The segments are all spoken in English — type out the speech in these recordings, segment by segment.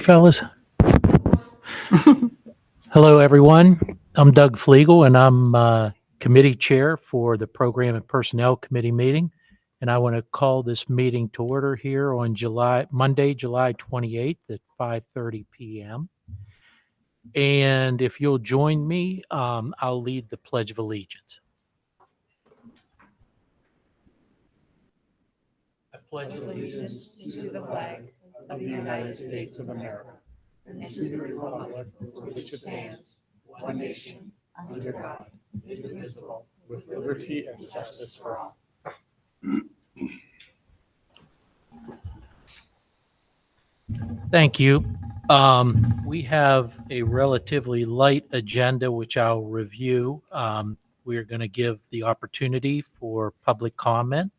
fellas. Hello, everyone. I'm Doug Flegel, and I'm committee chair for the Program and Personnel Committee meeting. And I want to call this meeting to order here on Monday, July 28th at 5:30 p.m. And if you'll join me, I'll lead the Pledge of Allegiance. I pledge allegiance to the flag of the United States of America and to the republic for which it stands, one nation, under God, indivisible, with liberty and justice for all. Thank you. We have a relatively light agenda, which I'll review. We are going to give the opportunity for public comment,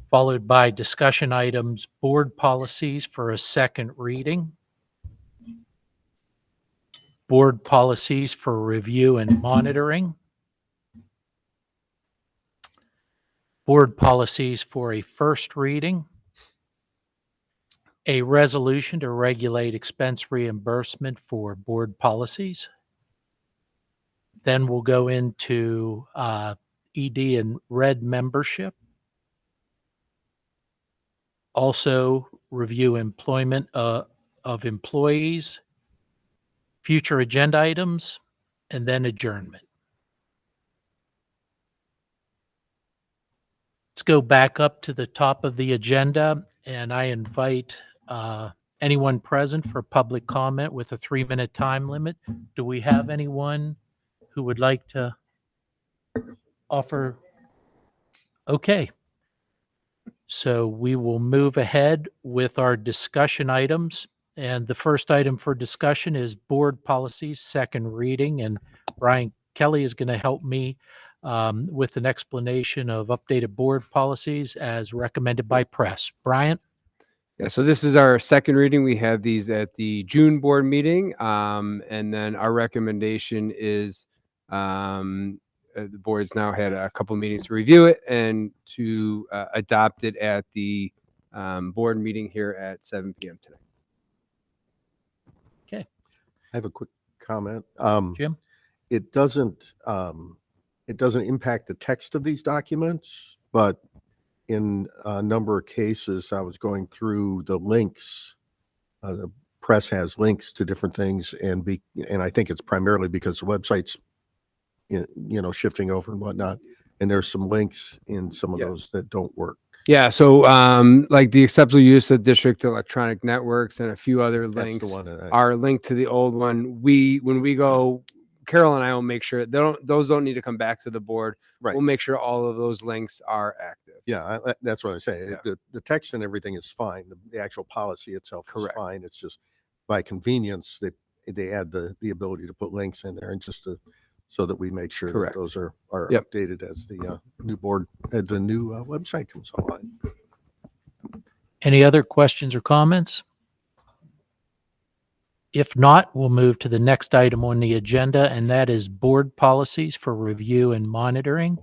followed by discussion items, board policies for a second reading, board policies for review and monitoring, board policies for a first reading, a resolution to regulate expense reimbursement for board policies. Then we'll go into ED and RED membership. Also review employment of employees, future agenda items, and then adjournment. Let's go back up to the top of the agenda, and I invite anyone present for public comment with a 3-minute time limit. Do we have anyone who would like to offer? Okay. So we will move ahead with our discussion items. And the first item for discussion is board policies, second reading. And Brian Kelly is going to help me with an explanation of updated board policies as recommended by press. Brian? Yeah, so this is our second reading. We had these at the June board meeting. And then our recommendation is the board's now had a couple meetings to review it and to adopt it at the board meeting here at 7 p.m. tonight. Okay. I have a quick comment. Jim? It doesn't impact the text of these documents, but in a number of cases, I was going through the links. The press has links to different things, and I think it's primarily because the website's shifting over and whatnot. And there's some links in some of those that don't work. Yeah. So like the acceptable use of district electronic networks and a few other links are linked to the old one. When we go, Carol and I will make sure those don't need to come back to the board. Right. We'll make sure all of those links are active. Yeah, that's what I say. Yeah. The text and everything is fine. The actual policy itself is fine. It's just by convenience they add the ability to put links in there and just so that we make sure that those are updated as the new board, the new website comes online. Any other questions or comments? If not, we'll move to the next item on the agenda, and that is board policies for review and monitoring.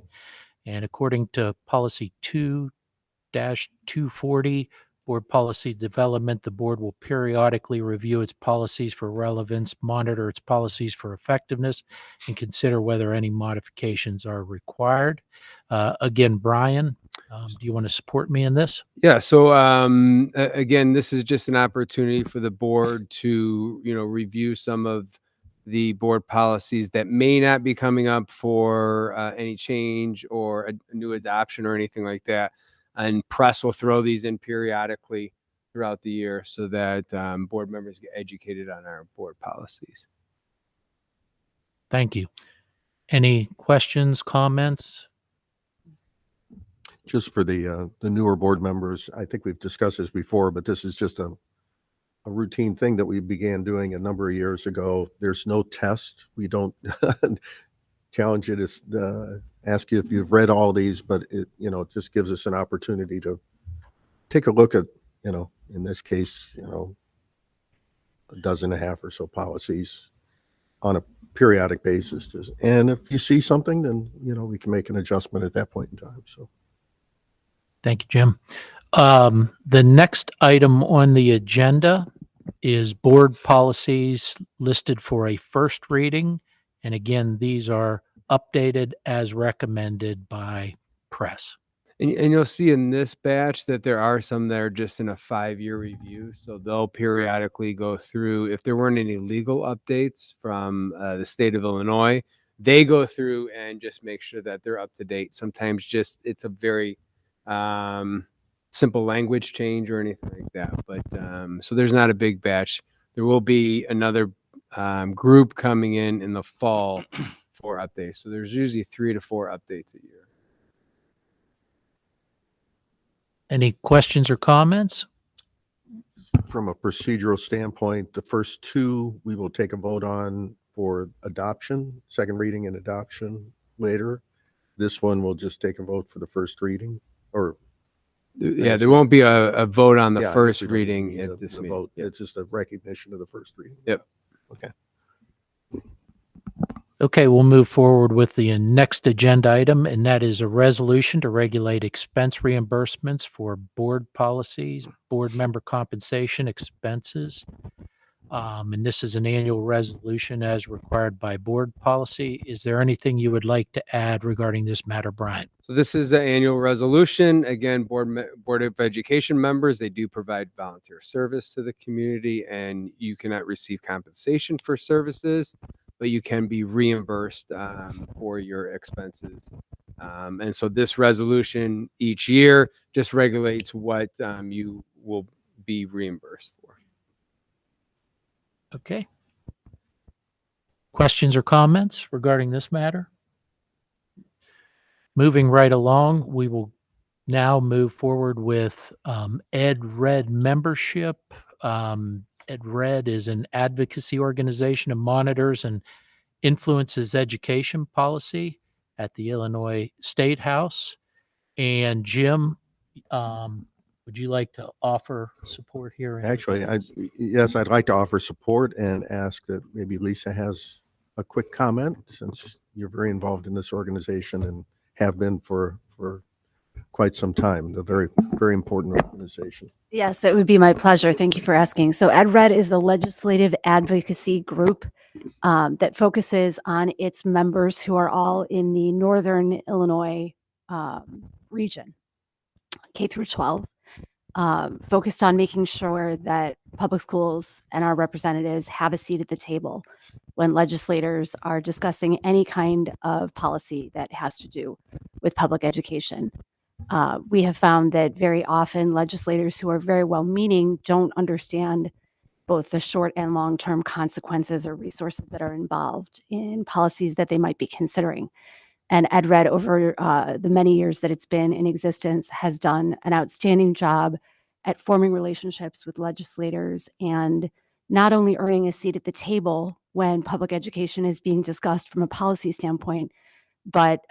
And according to policy 2-240, board policy development, the board will periodically review its policies for relevance, monitor its policies for effectiveness, and consider whether any modifications are required. Again, Brian, do you want to support me in this? Yeah. So again, this is just an opportunity for the board to, review some of the board policies that may not be coming up for any change or a new adoption or anything like that. And press will throw these in periodically throughout the year so that board members get educated on our board policies. Thank you. Any questions, comments? Just for the newer board members, I think we've discussed this before, but this is just a routine thing that we began doing a number of years ago. There's no test. We don't challenge you to ask you if you've read all these, but it just gives us an opportunity to take a look at, in this case, a dozen and a half or so policies on a periodic basis. And if you see something, then, we can make an adjustment at that point in time. So. Thank you, Jim. The next item on the agenda is board policies listed for a first reading. And again, these are updated as recommended by press. And you'll see in this batch that there are some that are just in a 5-year review. So they'll periodically go through, if there weren't any legal updates from the state of Illinois, they go through and just make sure that they're up to date. Sometimes just it's a very simple language change or anything like that. But so there's not a big batch. There will be another group coming in the fall for updates. So there's usually 3 to 4 updates a year. Any questions or comments? From a procedural standpoint, the first two we will take a vote on for adoption, second reading and adoption later. This one we'll just take a vote for the first reading, or Yeah, there won't be a vote on the yeah, I guess first we don't reading need at this the meeting. vote. Yep. It's just a recognition of the first reading. Yep. Okay. Okay, we'll move forward with the next agenda item, and that is a resolution to regulate expense reimbursements for board policies, board member compensation expenses. And this is an annual resolution as required by board policy. Is there anything you would like to add regarding this matter, Brian? So this is the annual resolution. Again, Board of Education members, they do provide volunteer service to the community, and you cannot receive compensation for services, but you can be reimbursed for your expenses. And so this resolution each year just regulates what you will be reimbursed for. Okay. Questions or comments regarding this matter? Moving right along, we will now move forward with Ed Red membership. Ed Red is an advocacy organization that monitors and influences education policy at the Illinois State House. And Jim, would you like to offer support here? Actually, yes, I'd like to offer support and ask that maybe Lisa has a quick comment, since you're very involved in this organization and have been for quite some time. A very, very important organization. Yes, it would be my pleasure. Thank you for asking. So EdRed is a legislative advocacy group that focuses on its members who are all in the Northern Illinois region, K through 12, focused on making sure that public schools and our representatives have a seat at the table when legislators are discussing any kind of policy that has to do with public education. We have found that very often legislators who are very well-meaning don't understand both the short and long-term consequences or resources that are involved in policies that they might be considering. And EdRed, over the many years that it's been in existence, has done an outstanding job at forming relationships with legislators and not only earning a seat at the table when public education is being discussed from a policy standpoint, but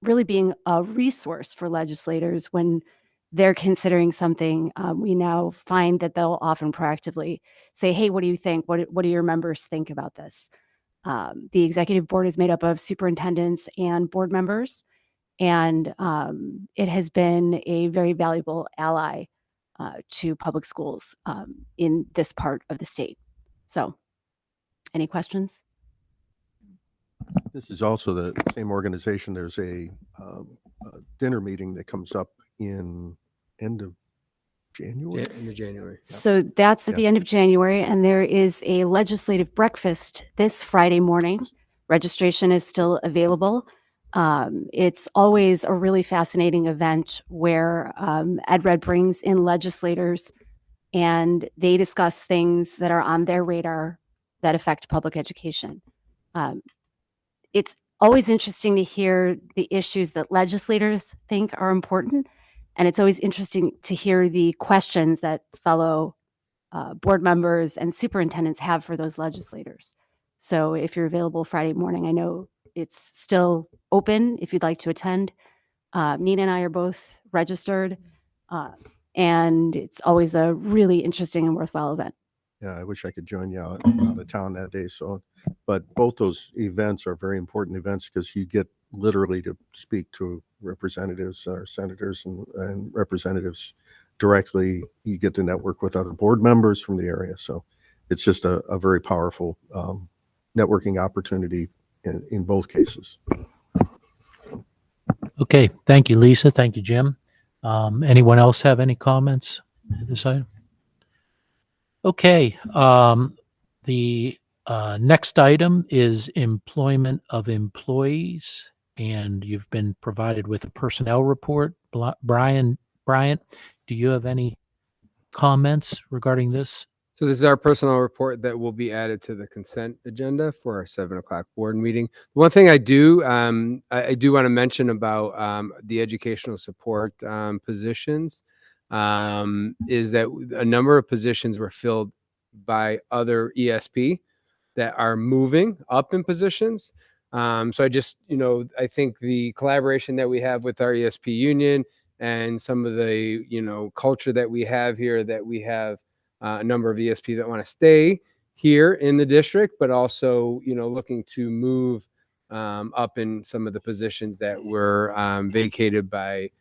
really being a resource for legislators when they're considering something. We now find that they'll often proactively say, hey, what do you think? What do your members think about this? The executive board is made up of superintendents and board members, and it has been a very valuable ally to public schools in this part of the state. So, any questions? This is also the same organization. There's a dinner meeting that comes up in end of January. End of January. So that's at Yeah. the end of January, and there is a legislative breakfast this Friday morning. Registration is still available. It's always a really fascinating event where EdRed brings in legislators and they discuss things that are on their radar that affect public education. It's always interesting to hear the issues that legislators think are important. And it's always interesting to hear the questions that fellow board members and superintendents have for those legislators. So if you're available Friday morning, I know it's still open if you'd like to attend. Nina and I are both registered, and it's always a really interesting and worthwhile event. Yeah, I wish I could join you out of town that day. So, but both those events are very important events because you get literally to speak to representatives or senators and representatives directly. You get to network with other board members from the area. So it's just a very powerful networking opportunity in both cases. Okay, thank you, Lisa. Thank you, Jim. Anyone else have any comments to this item? Okay, the next item is employment of employees, and you've been provided with a personnel report. Bryant, do you have any comments regarding this? So this is our personnel report that will be added to the consent agenda for our 7 o'clock board meeting. One thing I do want to mention about the educational support positions is that a number of positions were filled by other ESP that are moving up in positions. So I just, I think the collaboration that we have with our ESP union and some of the, culture that we have here, that we have a number of ESP that want to stay here in the district, but also, looking to move up in some of the positions that were vacated by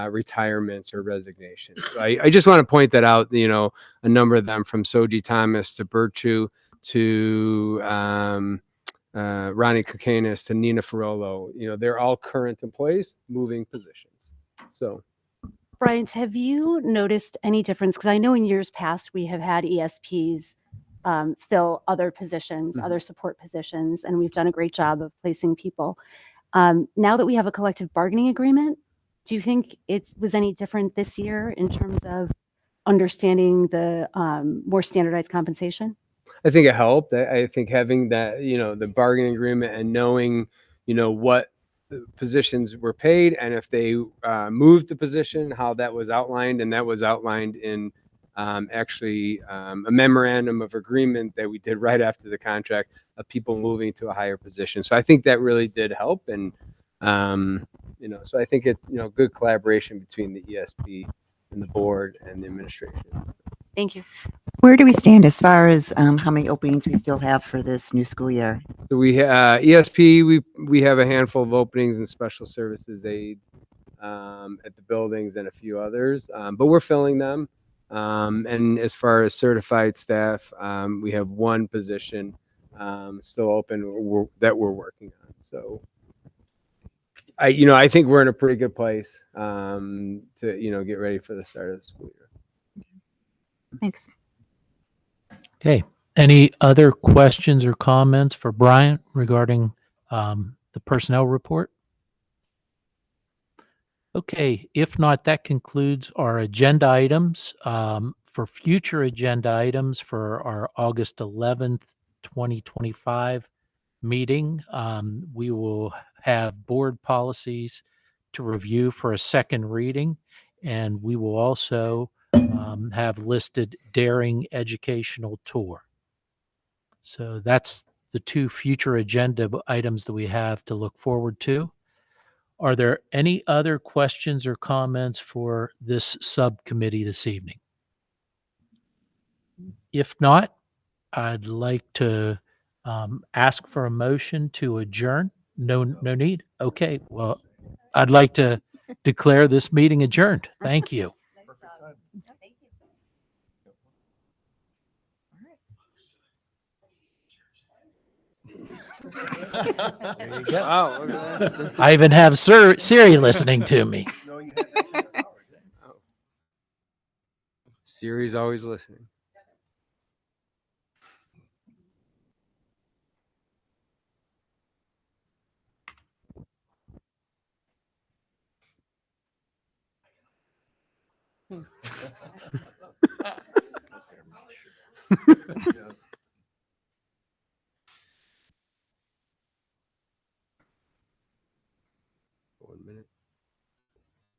retirements or resignations. So I just want to point that out, a number of them from Soji Thomas to Birchu to Ronnie Kokanis to Nina Ferrolo, they're all current employees moving positions. So Bryant, have you noticed any difference? Because I know in years past we have had ESPs fill other positions, other support positions, and we've done a great job of placing people. Now that we have a collective bargaining agreement, do you think it was any different this year in terms of understanding the more standardized compensation? I think it helped. I think having that, the bargaining agreement and knowing, what positions were paid, and if they moved the position, how that was outlined, and that was outlined in actually a memorandum of agreement that we did right after the contract of people moving to a higher position. So I think that really did help, and so I think it, good collaboration between the ESP and the board and the administration. Thank you. Where do we stand as far as how many openings we still have for this new school year? So we ESP, we have a handful of openings in special services aides at the buildings and a few others, but we're filling them. And as far as certified staff, we have one position still open that we're working on. So I think we're in a pretty good place to get ready for the start of the school year. Thanks. Okay, any other questions or comments for Bryant regarding the personnel report? Okay, if not, that concludes our agenda items. For future agenda items for our August 11th, 2025 meeting, we will have board policies to review for a second reading, and we will also have listed Daring Educational Tour. So that's the two future agenda items that we have to look forward to. Are there any other questions or comments for this subcommittee this evening? If not, I'd like to ask for a motion to adjourn. No need. Okay, well, I'd like to declare this meeting adjourned. Thank you. There you go. Wow. I even have Siri listening to me. Siri's always listening. One minute.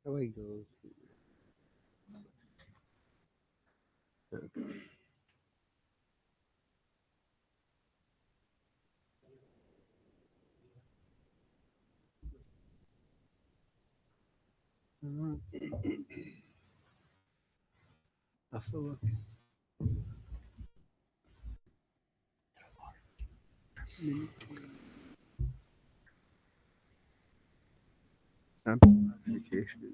How I go? Okay. I feel okay. Vacation.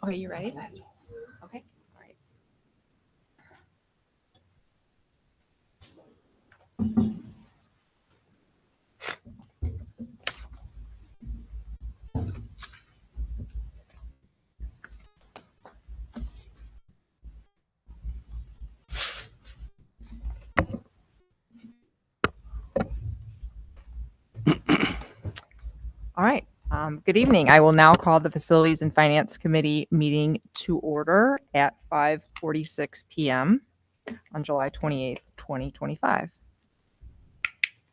Okay, you ready? Okay. All right. All right. Good evening. I will now call the Facilities and Finance Committee meeting to order at 5:46 p.m. on July 28th, 2025.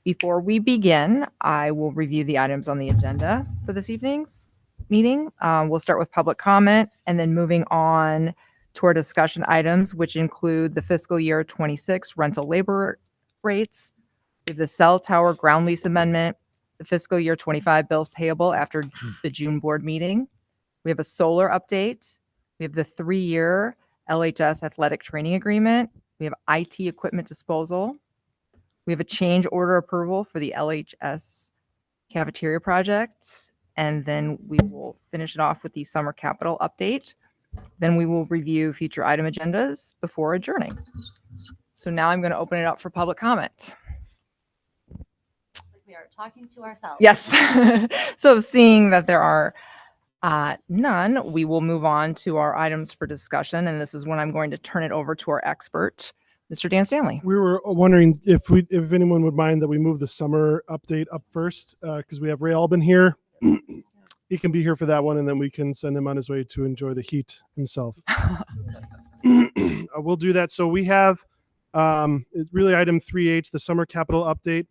Before we begin, I will review the items on the agenda for this evening's meeting. We'll start with public comment and then moving on to our discussion items, which include the fiscal year 26 rental labor rates, we have the cell tower ground lease amendment, the fiscal year 25 bills payable after the June board meeting. We have a solar update. We have the 3-year LHS athletic training agreement. We have IT equipment disposal. We have a change order approval for the LHS cafeteria projects. And then we will finish it off with the summer capital update. Then we will review future item agendas before adjourning. So now I'm going to open it up for public comment. We are talking to ourselves. Yes. So seeing that there are none, we will move on to our items for discussion. And this is when I'm going to turn it over to our expert, Mr. Dan Stanley. We were wondering if anyone would mind that we move the summer update up first, because we have Ray Albin here. He can be here for that one, and then we can send him on his way to enjoy the heat himself. We'll do that. So we have it's really item 3H, the summer capital update.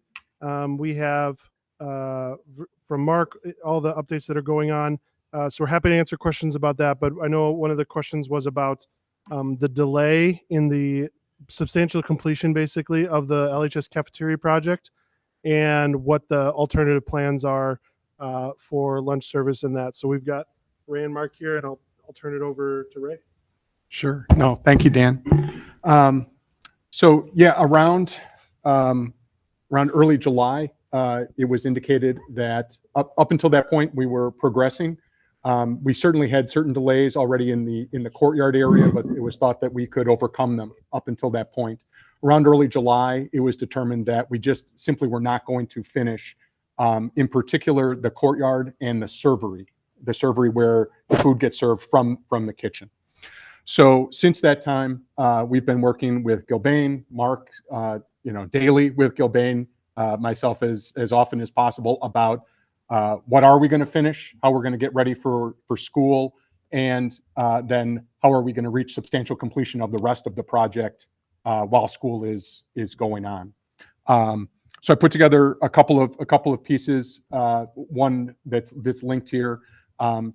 We have from Mark all the updates that are going on. So we're happy to answer questions about that. But I know one of the questions was about the delay in the substantial completion, basically, of the LHS cafeteria project and what the alternative plans are for lunch service and that. So we've got Ray and Mark here, and I'll turn it over to Ray. Sure. No, thank you, Dan. So yeah, around early July, it was indicated that up until that point we were progressing. We certainly had certain delays already in the courtyard area, but it was thought that we could overcome them up until that point. Around early July, it was determined that we just simply were not going to finish, in particular, the courtyard and the servery where the food gets served from the kitchen. So since that time, we've been working with Gilbane, Mark, daily with Gilbane, myself as often as possible about what are we going to finish, how we're going to get ready for school, and then how are we going to reach substantial completion of the rest of the project while school is going on. So I put together a couple of pieces, one that's linked here,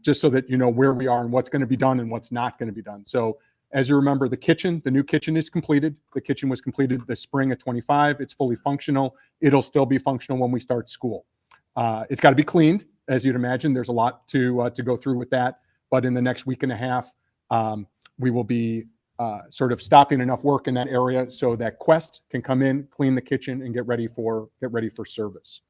just so that you know where we are and what's going to be done and what's not going to be done. So as you remember, the new kitchen is completed. The kitchen was completed the spring of 25. It's fully functional. It'll still be functional when we start school. It's got to be cleaned, as you'd imagine. There's a lot to go through with that. But in the next week and a half, we will be sort of stopping enough work in that area so that Quest can come in, clean the kitchen, and get ready for service.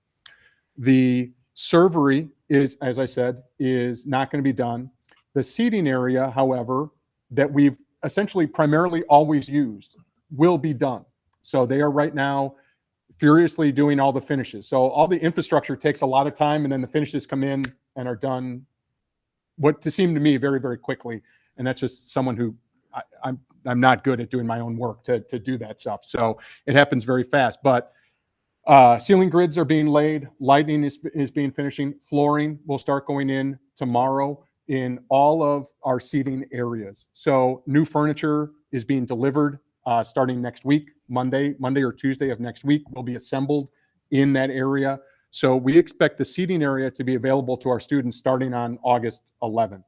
The servery is, as I said, is not going to be done. The seating area, however, that we've essentially primarily always used will be done. So they are right now furiously doing all the finishes. So all the infrastructure takes a lot of time, and then the finishes come in and are done what seemed to me very, very quickly. And that's just someone who I'm not good at doing my own work to do that stuff. So it happens very fast. But ceiling grids are being laid, lighting is being finishing, flooring will start going in tomorrow in all of our seating areas. So new furniture is being delivered starting next week. Monday or Tuesday of next week will be assembled in that area. So we expect the seating area to be available to our students starting on August 11th.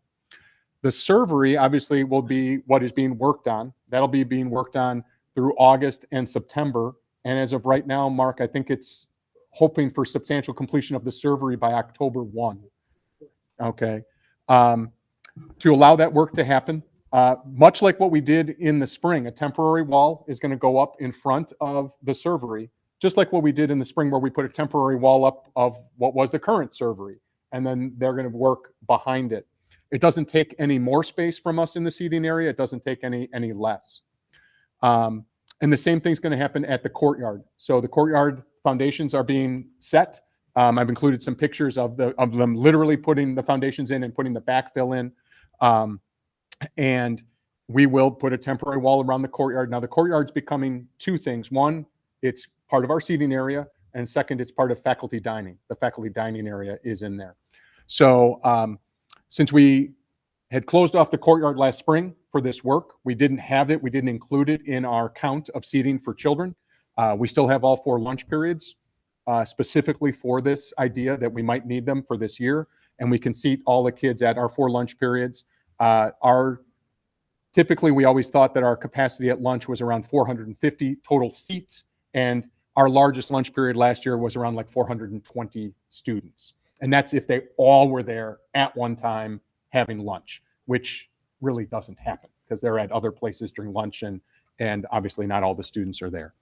The servery obviously will be what is being worked on. That'll be being worked on through August and September. And as of right now, Mark, I think it's hoping for substantial completion of the servery by October 1. Okay. To allow that work to happen, much like what we did in the spring, a temporary wall is going to go up in front of the servery, just like what we did in the spring where we put a temporary wall up of what was the current servery, and then they're going to work behind it. It doesn't take any more space from us in the seating area. It doesn't take any less. And the same thing's going to happen at the courtyard. So the courtyard foundations are being set. I've included some pictures of them literally putting the foundations in and putting the backfill in. And we will put a temporary wall around the courtyard. Now the courtyard's becoming two things. One, it's part of our seating area. And second, it's part of faculty dining. The faculty dining area is in there. So since we had closed off the courtyard last spring for this work, we didn't have it. We didn't include it in our count of seating for children. We still have all 4 lunch periods specifically for this idea that we might need them for this year. And we can seat all the kids at our 4 lunch periods. Typically, we always thought that our capacity at lunch was around 450 total seats. And our largest lunch period last year was around like 420 students. And that's if they all were there at one time having lunch, which really doesn't happen because they're at other places during lunch, and obviously not all the students are there.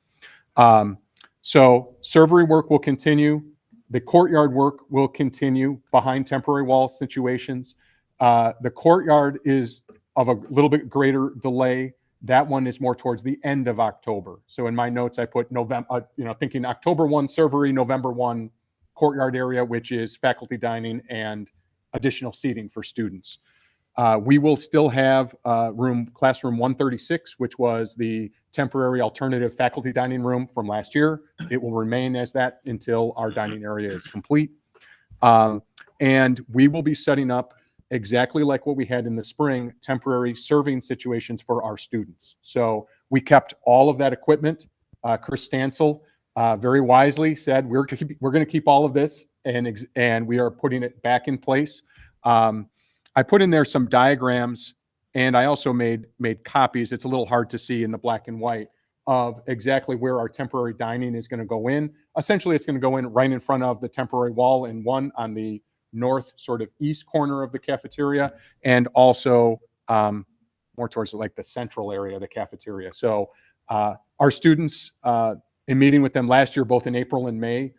So servery work will continue. The courtyard work will continue behind temporary wall situations. The courtyard is of a little bit greater delay. That one is more towards the end of October. So in my notes, I put November, thinking October 1 servery, November 1 courtyard area, which is faculty dining and additional seating for students. We will still have classroom 136, which was the temporary alternative faculty dining room from last year. It will remain as that until our dining area is complete. And we will be setting up exactly like what we had in the spring, temporary serving situations for our students. So we kept all of that equipment. Chris Stansel very wisely said, we're going to keep all of this, and we are putting it back in place. I put in there some diagrams, and I also made copies. It's a little hard to see in the black and white of exactly where our temporary dining is going to go in. Essentially, it's going to go in right in front of the temporary wall in one on the north sort of east corner of the cafeteria, and also more towards like the central area of the cafeteria. So our students, in meeting with them last year, both in April and May,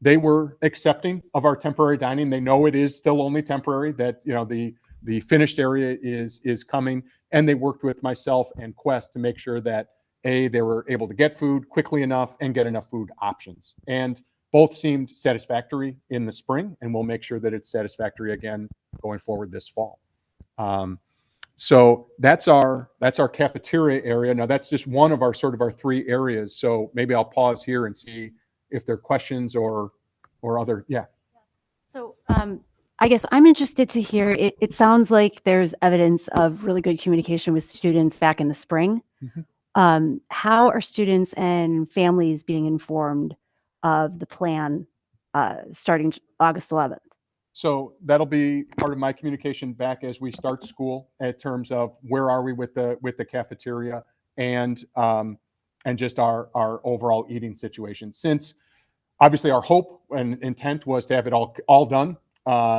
they were accepting of our temporary dining. They know it is still only temporary, that the finished area is coming, and they worked with myself and Quest to make sure that they were able to get food quickly enough and get enough food options. And both seemed satisfactory in the spring, and we'll make sure that it's satisfactory again going forward this fall. So that's our cafeteria area. Now that's just one of our 3 areas. So maybe I'll pause here and see if there are questions or other. Yeah. So I guess I'm interested to hear, it sounds like there's evidence of really good communication with students back in the spring. Mm-hmm. How are students and families being informed of the plan starting August 11th? So that'll be part of my communication back as we start school in terms of where are we with the cafeteria and just our overall eating situation. Since obviously our hope and intent was to have it all done,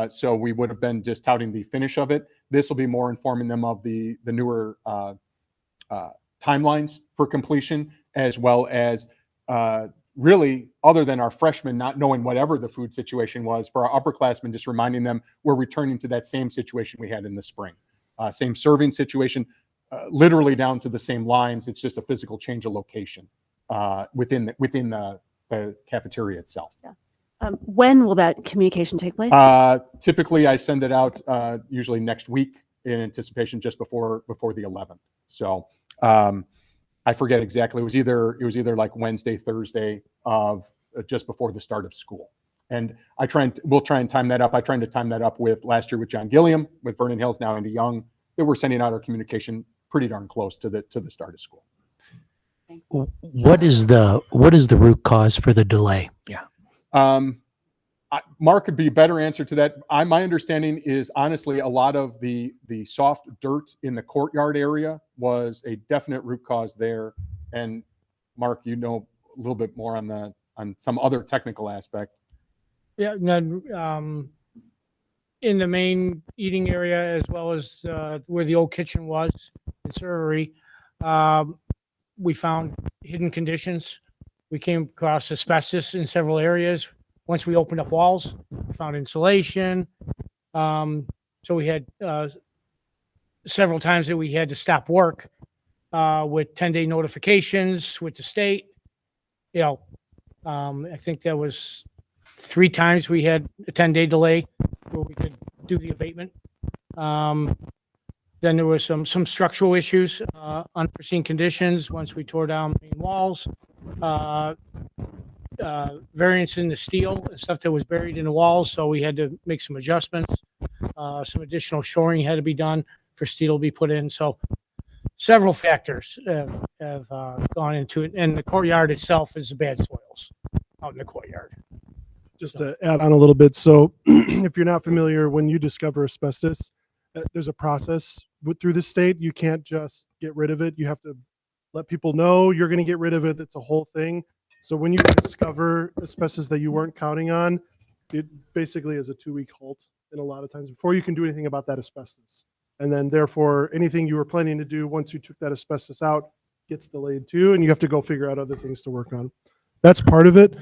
so we would have been just touting the finish of it. This will be more informing them of the newer timelines for completion, as well as really, other than our freshmen not knowing whatever the food situation was, for our upperclassmen, just reminding them we're returning to that same situation we had in the spring. Same serving situation, literally down to the same lines. It's just a physical change of location within the cafeteria itself. Yeah. When will that communication take place? Typically, I send it out usually next week in anticipation just before the 11th. So I forget exactly. It was either like Wednesday, Thursday of just before the start of school. And we'll try and time that up. I tried to time that up with last year with John Gilliam, with Vernon Hills, now Andy Young, that we're sending out our communication pretty darn close to the start of school. What is the root cause for the delay? Yeah. Mark could be a better answer to that. My understanding is honestly a lot of the soft dirt in the courtyard area was a definite root cause there. And Mark, you know a little bit more on some other technical aspect. Yeah, no, in the main eating area, as well as where the old kitchen was and servery, we found hidden conditions. We came across asbestos in several areas. Once we opened up walls, we found insulation. So we had several times that we had to stop work with 10-day notifications with the state. I think there was 3 times we had a 10-day delay where we could do the abatement. Then there was some structural issues, unforeseen conditions once we tore down main walls, variance in the steel and stuff that was buried in the walls. So we had to make some adjustments. Some additional shoring had to be done for steel to be put in. So several factors have gone into it. And the courtyard itself is bad soils out in the courtyard. Just to add on a little bit. So if you're not familiar, when you discover asbestos, there's a process through the state. You can't just get rid of it. You have to let people know you're going to get rid of it. It's a whole thing. So when you discover asbestos that you weren't counting on, it basically is a 2-week halt. And a lot of times before you can do anything about that asbestos. And then therefore anything you were planning to do once you took that asbestos out gets delayed too. And you have to go figure out other things to work on. That's part of it.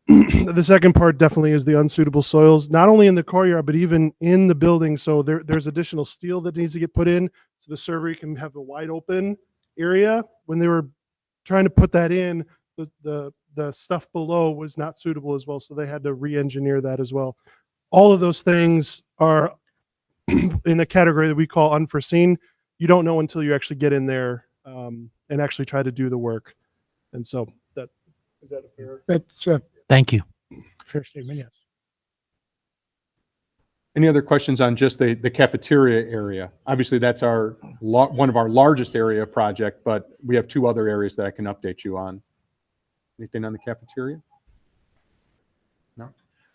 The second part definitely is the unsuitable soils, not only in the courtyard, but even in the building. So there's additional steel that needs to get put in so the server can have a wide open area. When they were trying to put that in, the stuff below was not suitable as well. So they had to re-engineer that as well. All of those things are in a category that we call unforeseen. You don't know until you actually get in there and actually try to do the work. And so is that a fair? That's Thank you. fair statement, yes. Any other questions on just the cafeteria area? Obviously, that's one of our largest area project, but we have 2 other areas that I can update you on. Anything on the cafeteria? No.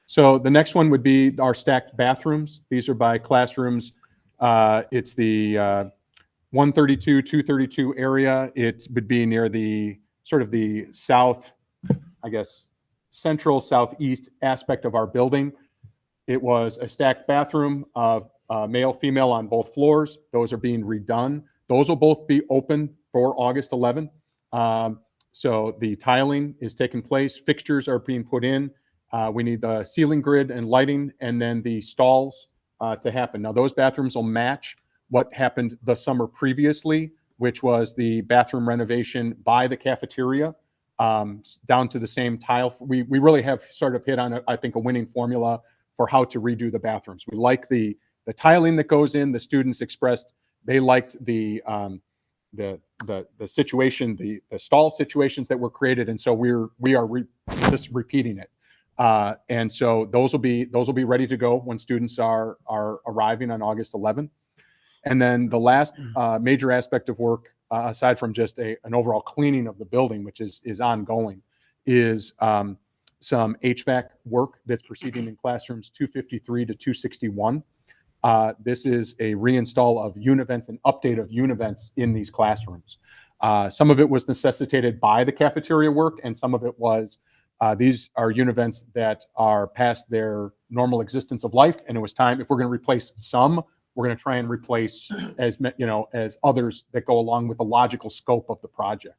So the next one would be our stacked bathrooms. These are by classrooms. It's the 132, 232 area. It would be near the sort of the south, I guess, central southeast aspect of our building. It was a stacked bathroom, male, female on both floors. Those are being redone. Those will both be open for August 11th. So the tiling is taking place. Fixtures are being put in. We need the ceiling grid and lighting, and then the stalls to happen. Now, those bathrooms will match what happened the summer previously, which was the bathroom renovation by the cafeteria, down to the same tile. We really have sort of hit on, I think, a winning formula for how to redo the bathrooms. We like the tiling that goes in. The students expressed they liked the situation, the stall situations that were created, and so we are just repeating it. And so those will be ready to go when students are arriving on August 11th. And then the last major aspect of work, aside from just an overall cleaning of the building, which is ongoing, is some HVAC work that's proceeding in classrooms 253 to 261. This is a reinstall of univents and update of univents in these classrooms. Some of it was necessitated by the cafeteria work, and some of it was these are univents that are past their normal existence of life, and it was time, if we're going to replace some, we're going to try and replace as others that go along with the logical scope of the project.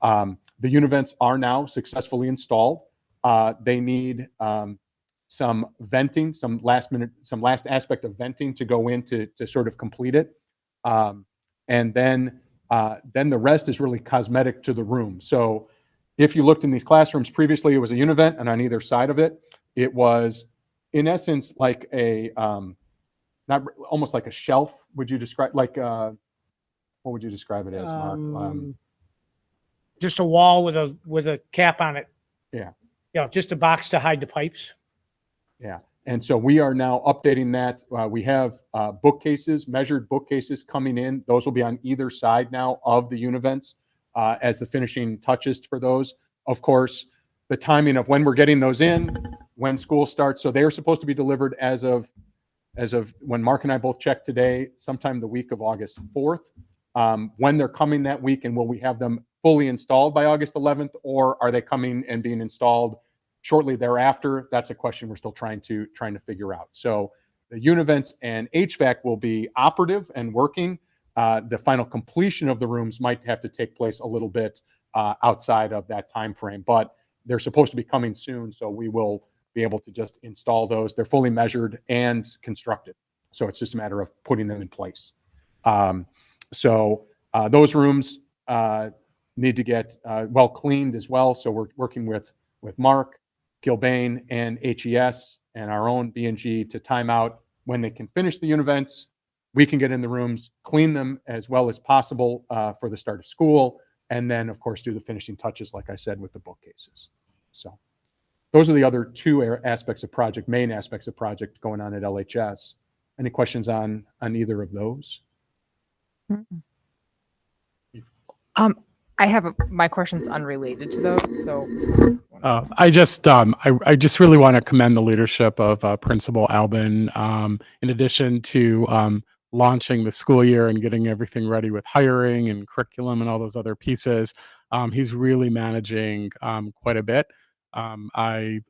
The univents are now successfully installed. They need some venting, some last aspect of venting to go in to sort of complete it. And then the rest is really cosmetic to the room. So if you looked in these classrooms previously, it was a univent, and on either side of it, it was in essence like almost like a shelf. Would you describe what would you describe it as, Mark? Just a wall with a cap on it. Yeah. Just a box to hide the pipes. Yeah. And so we are now updating that. We have bookcases, measured bookcases coming in. Those will be on either side now of the univents as the finishing touches for those. Of course, the timing of when we're getting those in, when school starts. So they are supposed to be delivered as of when Mark and I both checked today, sometime the week of August 4th. When they're coming that week, and will we have them fully installed by August 11th, or are they coming and being installed shortly thereafter? That's a question we're still trying to figure out. So the univents and HVAC will be operative and working. The final completion of the rooms might have to take place a little bit outside of that time frame, but they're supposed to be coming soon, so we will be able to just install those. They're fully measured and constructed. So it's just a matter of putting them in place. Those rooms need to get well cleaned as well. So we're working with Mark, Gilbane, and HES and our own B&G to time out when they can finish the events. We can get in the rooms, clean them as well as possible for the start of school, and then, of course, do the finishing touches, like I said, with the bookcases. So those are the other two main aspects of project going on at LHS. Any questions on either of those? I have my question's unrelated to those, so I just really want to commend the leadership of Principal Albin. In addition to launching the school year and getting everything ready with hiring and curriculum and all those other pieces, he's really managing quite a bit. I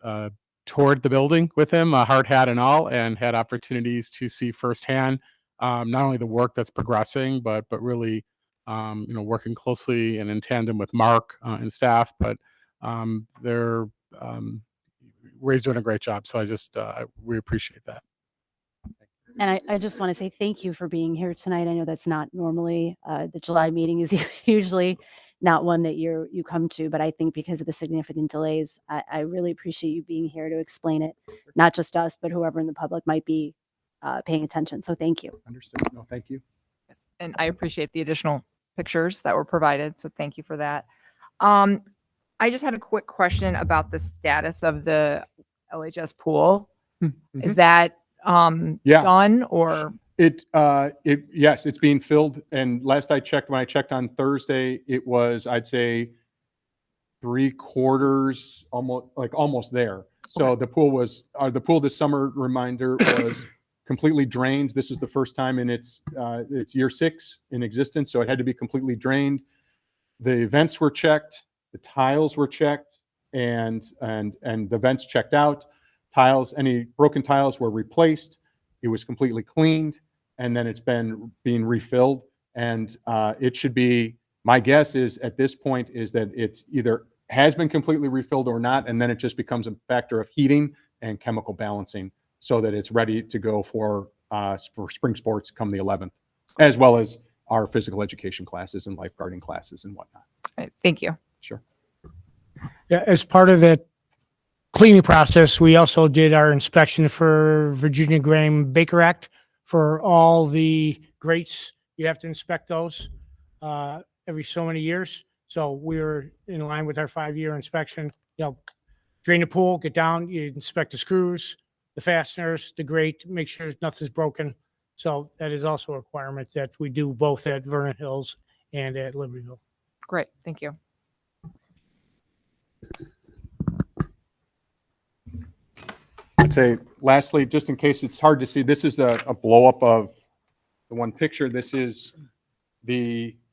toured the building with him, hard hat and all, and had opportunities to see firsthand not only the work that's progressing, but really working closely and in tandem with Mark and staff. But Ray's doing a great job, so we appreciate that. And I just want to say thank you for being here tonight. I know that's not normally, the July meeting is usually not one that you come to, but I think because of the significant delays, I really appreciate you being here to explain it, not just us, but whoever in the public might be paying attention. So thank you. Understood. No, thank you. yes, and I appreciate the additional pictures that were provided. So thank you for that. I just had a quick question about the status of the LHS pool. Is that done or? Yes, it's being filled. And last I checked, when I checked on Thursday, it was, I'd say 3/4, almost there. So the pool this summer, reminder, was completely drained. This is the first time in its year 6 in existence. So it had to be completely drained. The vents were checked, the tiles were checked, and the vents checked out. Any broken tiles were replaced. It was completely cleaned, and then it's being refilled. And it should be, my guess is at this point is that it's either has been completely refilled or not, and then it just becomes a factor of heating and chemical balancing so that it's ready to go for spring sports come the 11th, as well as our physical education classes and lifeguarding classes and whatnot. Thank you. Sure. Yeah, as part of that cleaning process, we also did our inspection for Virginia Graham Baker Act for all the grates. You have to inspect those every so many years. So we were in line with our 5-year inspection. Drain the pool, get down, you inspect the screws, the fasteners, the grate, make sure nothing's broken. So that is also a requirement that we do both at Vernon Hills and at Libertyville. Great. Thank you. I'd say lastly, just in case it's hard to see, this is a blow up of the one picture. This is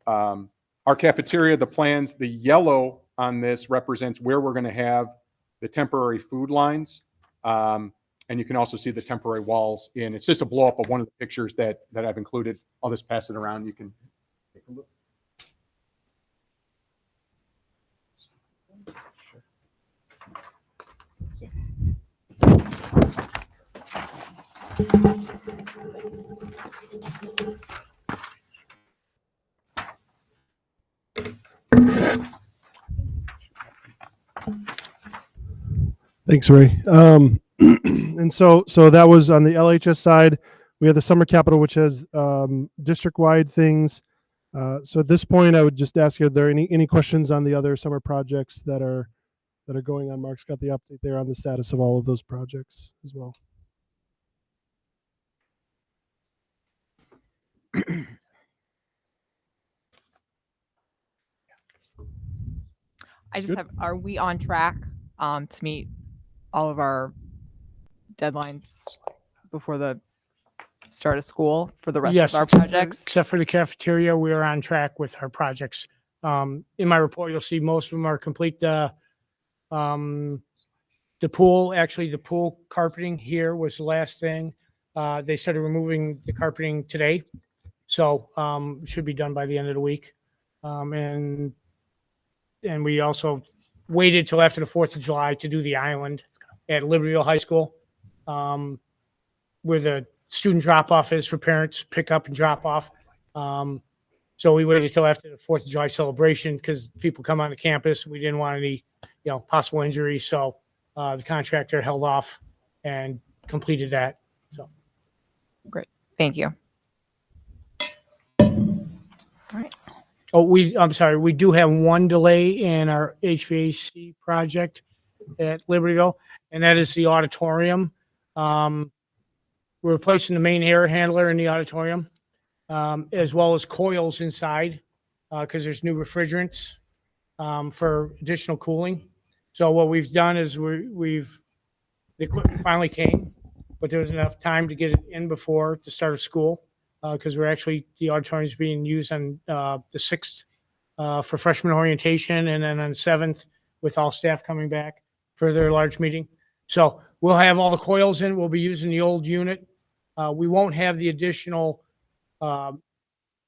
our cafeteria, the plans. The yellow on this represents where we're going to have the temporary food lines. And you can also see the temporary walls in. It's just a blow up of one of the pictures that I've included. I'll just pass it around. You can take a look. Thanks, Ray. And so that was on the LHS side. We have the summer capital, which has district-wide things. So at this point, I would just ask you, are there any questions on the other summer projects that are going on? Mark's got the update there on the status of all of those projects as well. I just are we on track to meet all of our deadlines before the start of school for the rest of our projects? Except for the cafeteria, we are on track with our projects. In my report, you'll see most of them are complete. The pool carpeting here was the last thing. They started removing the carpeting today. So it should be done by the end of the week. And we also waited till after the 4th of July to do the island at Libertyville High School, where the student drop off is for parents, pick up and drop off. So we waited until after the 4th of July celebration because people come onto campus. We didn't want any, possible injury. So the contractor held off and completed that. So Thank you. Oh, I'm sorry. We do have one delay in our HVAC project at Libertyville, and that is the auditorium. We're replacing the main air handler in the auditorium, as well as coils inside, because there's new refrigerants for additional cooling. So what we've done is the equipment finally came, but there was enough time to get it in before the start of school, because the auditorium is being used on the 6th for freshman orientation, and then on the 7th with all staff coming back for their large meeting. So we'll have all the coils in. We'll be using the old unit. We won't have the additional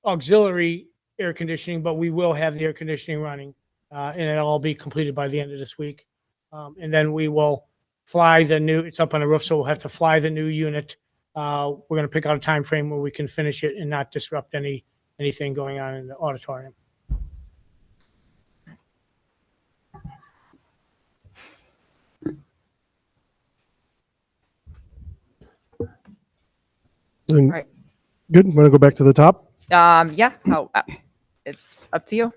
auxiliary air conditioning, but we will have the air conditioning running, and it'll all be completed by the end of this week. And then we will fly it's up on the roof, so we'll have to fly the new unit. We're going to pick out a time frame where we can finish it and not disrupt anything going on in the auditorium. Right. Good. Want to go back to the top? Yeah. It's up to you.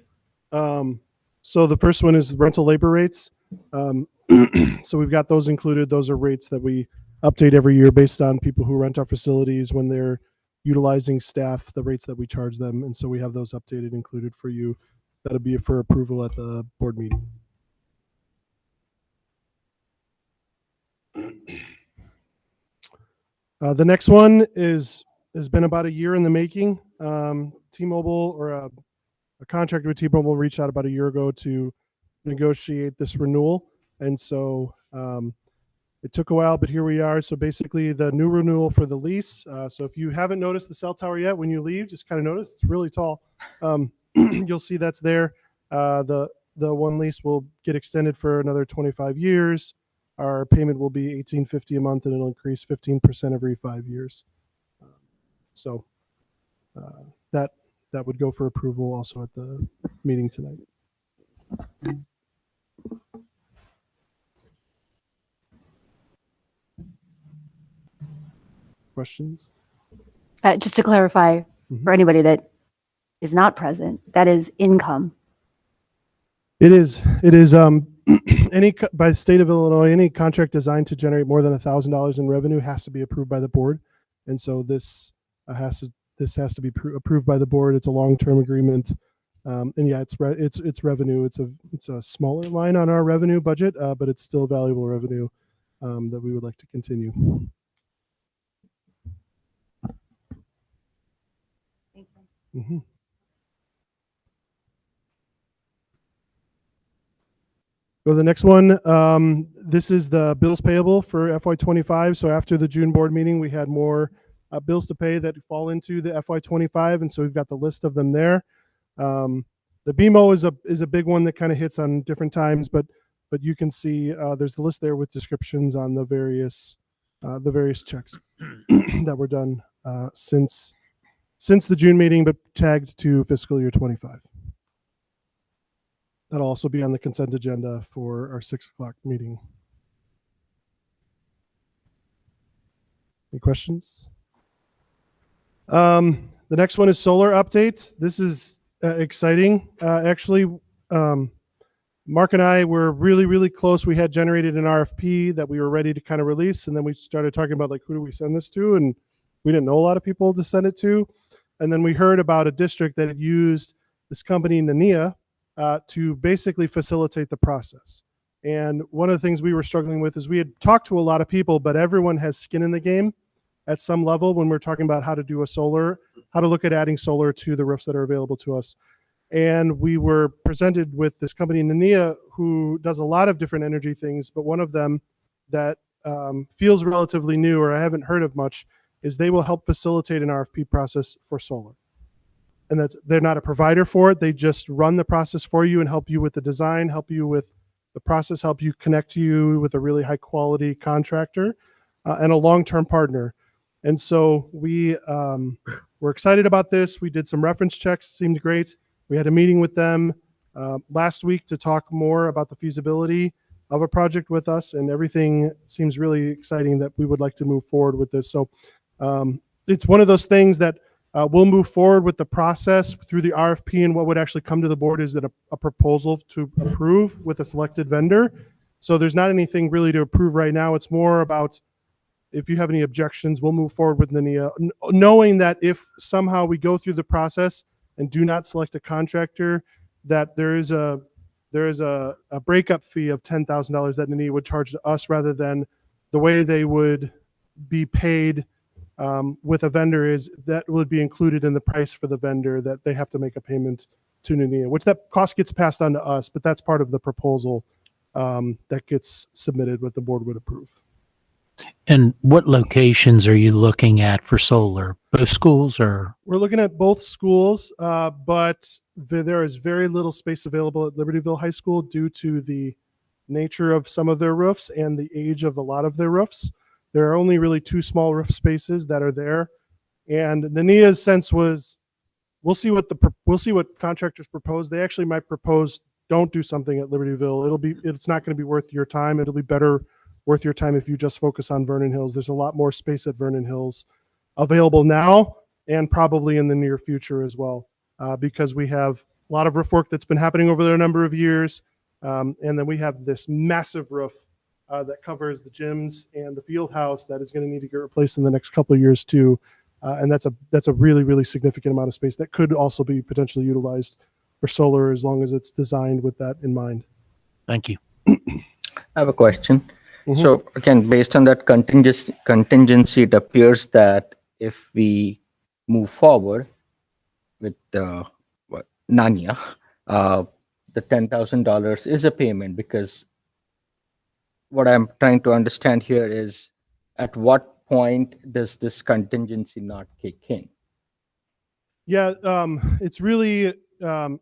So the first one is rental labor rates. So we've got those included. Those are rates that we update every year based on people who rent our facilities when they're utilizing staff, the rates that we charge them. And so we have those updated, included for you. That'll be for approval at the board meeting. The next one has been about a year in the making. T-Mobile, or a contractor with T-Mobile, reached out about a year ago to negotiate this renewal. And so it took a while, but here we are. So basically the new renewal for the lease. So if you haven't noticed the cell tower yet, when you leave, just kind of notice it's really tall. You'll see that's there. The one lease will get extended for another 25 years. Our payment will be $1,850 a month, and it'll increase 15% every 5 years. So that would go for approval also at the meeting tonight. Questions? Just to clarify for anybody that is not present, that is income. It is by the state of Illinois, any contract designed to generate more than $1,000 in revenue has to be approved by the board. And so this has to be approved by the board. It's a long-term agreement. And yeah, it's revenue. It's a smaller line on our revenue budget, but it's still valuable revenue that we would like to continue. Mm-hmm. Go to the next one. This is the bills payable for FY25. So after the June board meeting, we had more bills to pay that fall into the FY25, and so we've got the list of them there. The BMO is a big one that kind of hits on different times, but you can see there's the list there with descriptions on the various checks that were done since the June meeting, but tagged to fiscal year 25. That'll also be on the consent agenda for our 6 o'clock meeting. Any questions? The next one is solar update. This is exciting. Actually, Mark and I were really, really close. We had generated an RFP that we were ready to kind of release, and then we started talking about, like, who do we send this to? And we didn't know a lot of people to send it to. And then we heard about a district that had used this company, Nania, to basically facilitate the process. And one of the things we were struggling with is we had talked to a lot of people, but everyone has skin in the game at some level when we're talking about how to do how to look at adding solar to the roofs that are available to us. And we were presented with this company, Nania, who does a lot of different energy things, but one of them that feels relatively new, or I haven't heard of much, is they will help facilitate an RFP process for solar. And they're not a provider for it. They just run the process for you and help you with the design, help you with the process, help you connect you with a really high quality contractor and a long-term partner. And so we're excited about this. We did some reference checks, seemed great. We had a meeting with them last week to talk more about the feasibility of a project with us, and everything seems really exciting that we would like to move forward with this. So it's one of those things that we'll move forward with the process through the RFP, and what would actually come to the board is that a proposal to approve with a selected vendor. So there's not anything really to approve right now. It's more about, if you have any objections, we'll move forward with NNEA, knowing that if somehow we go through the process and do not select a contractor, that there is a breakup fee of $10,000 that NNEA would charge to us, rather than the way they would be paid with a vendor is that would be included in the price for the vendor, that they have to make a payment to NNEA, which that cost gets passed on to us, but that's part of the proposal that gets submitted, what the board would approve. And what locations are you looking at for solar? Both schools, or? We're looking at both schools, but there is very little space available at Libertyville High School due to the nature of some of their roofs and the age of a lot of their roofs. There are only really 2 small roof spaces that are there. And NNEA's sense was, we'll see what contractors propose. They actually might propose, don't do something at Libertyville. It's not going to be worth your time. It'll be better worth your time if you just focus on Vernon Hills. There's a lot more space at Vernon Hills available now, and probably in the near future as well, because we have a lot of roof work that's been happening over there a number of years. And then we have this massive roof that covers the gyms and the field house that is going to need to get replaced in the next couple of years too. And that's a really, really significant amount of space that could also be potentially utilized for solar, as long as it's designed with that in mind. Thank you. I have a question. Mhm. So again, based on that contingency, it appears that if we move forward with NANIA, the $10,000 is a payment, because what I'm trying to understand here is, at what point does this contingency not kick in? Yeah, it's really,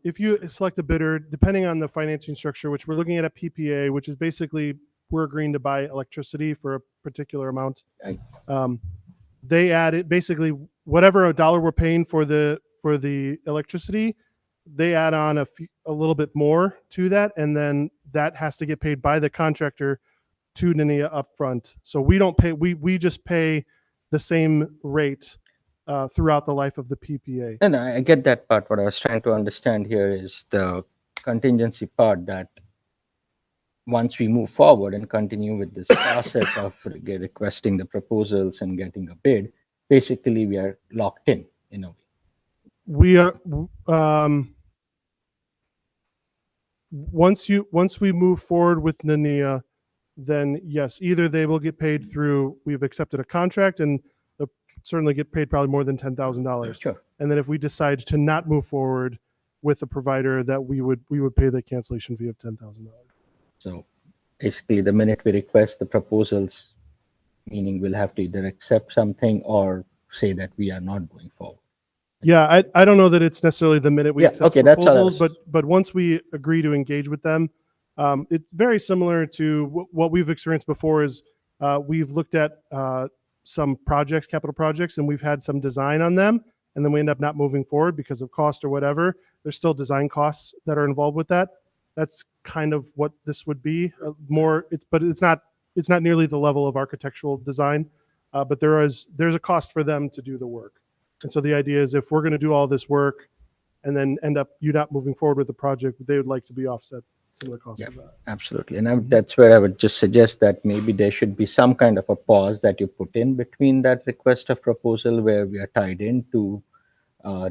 if you select a bidder, depending on the financing structure, which we're looking at a PPA, which is basically we're agreeing to buy electricity for a particular amount. Right. They add it, basically whatever $1 we're paying for the electricity, they add on a little bit more to that, and then that has to get paid by the contractor to NNEA upfront. So we don't pay, we just pay the same rate throughout the life of the PPA. And I get that part. What I was trying to understand here is the contingency part, that once we move forward and continue with this process of requesting the proposals and getting a bid, basically we are locked in a way. We are, once we move forward with NNEA, then yes, either they will get paid through, we've accepted a contract, and they'll certainly get paid probably more than $10,000. Sure. And then if we decide to not move forward with a provider, that we would pay the cancellation fee of $10,000. So basically, the minute we request the proposals, meaning we'll have to either accept something or say that we are not going forward. Yeah, I don't know that it's necessarily the minute we Yeah, accept okay, that's all I proposals, but once we agree to engage with them, it's very similar to what we've experienced before. Is we've looked at some projects, capital projects, and we've had some design on them, and then we end up not moving forward because of cost or whatever. There's still design costs that are involved with that. That's kind of what this would be. But it's not nearly the level of architectural design. But there's a cost for them to do the work. And so the idea is, if we're going to do all this work and then end up you not moving forward with the project, they would like to be offset some of the costs of that. Absolutely. And that's where I would just suggest that maybe there should be some kind of a pause that you put in between that request of proposal, where we are tied into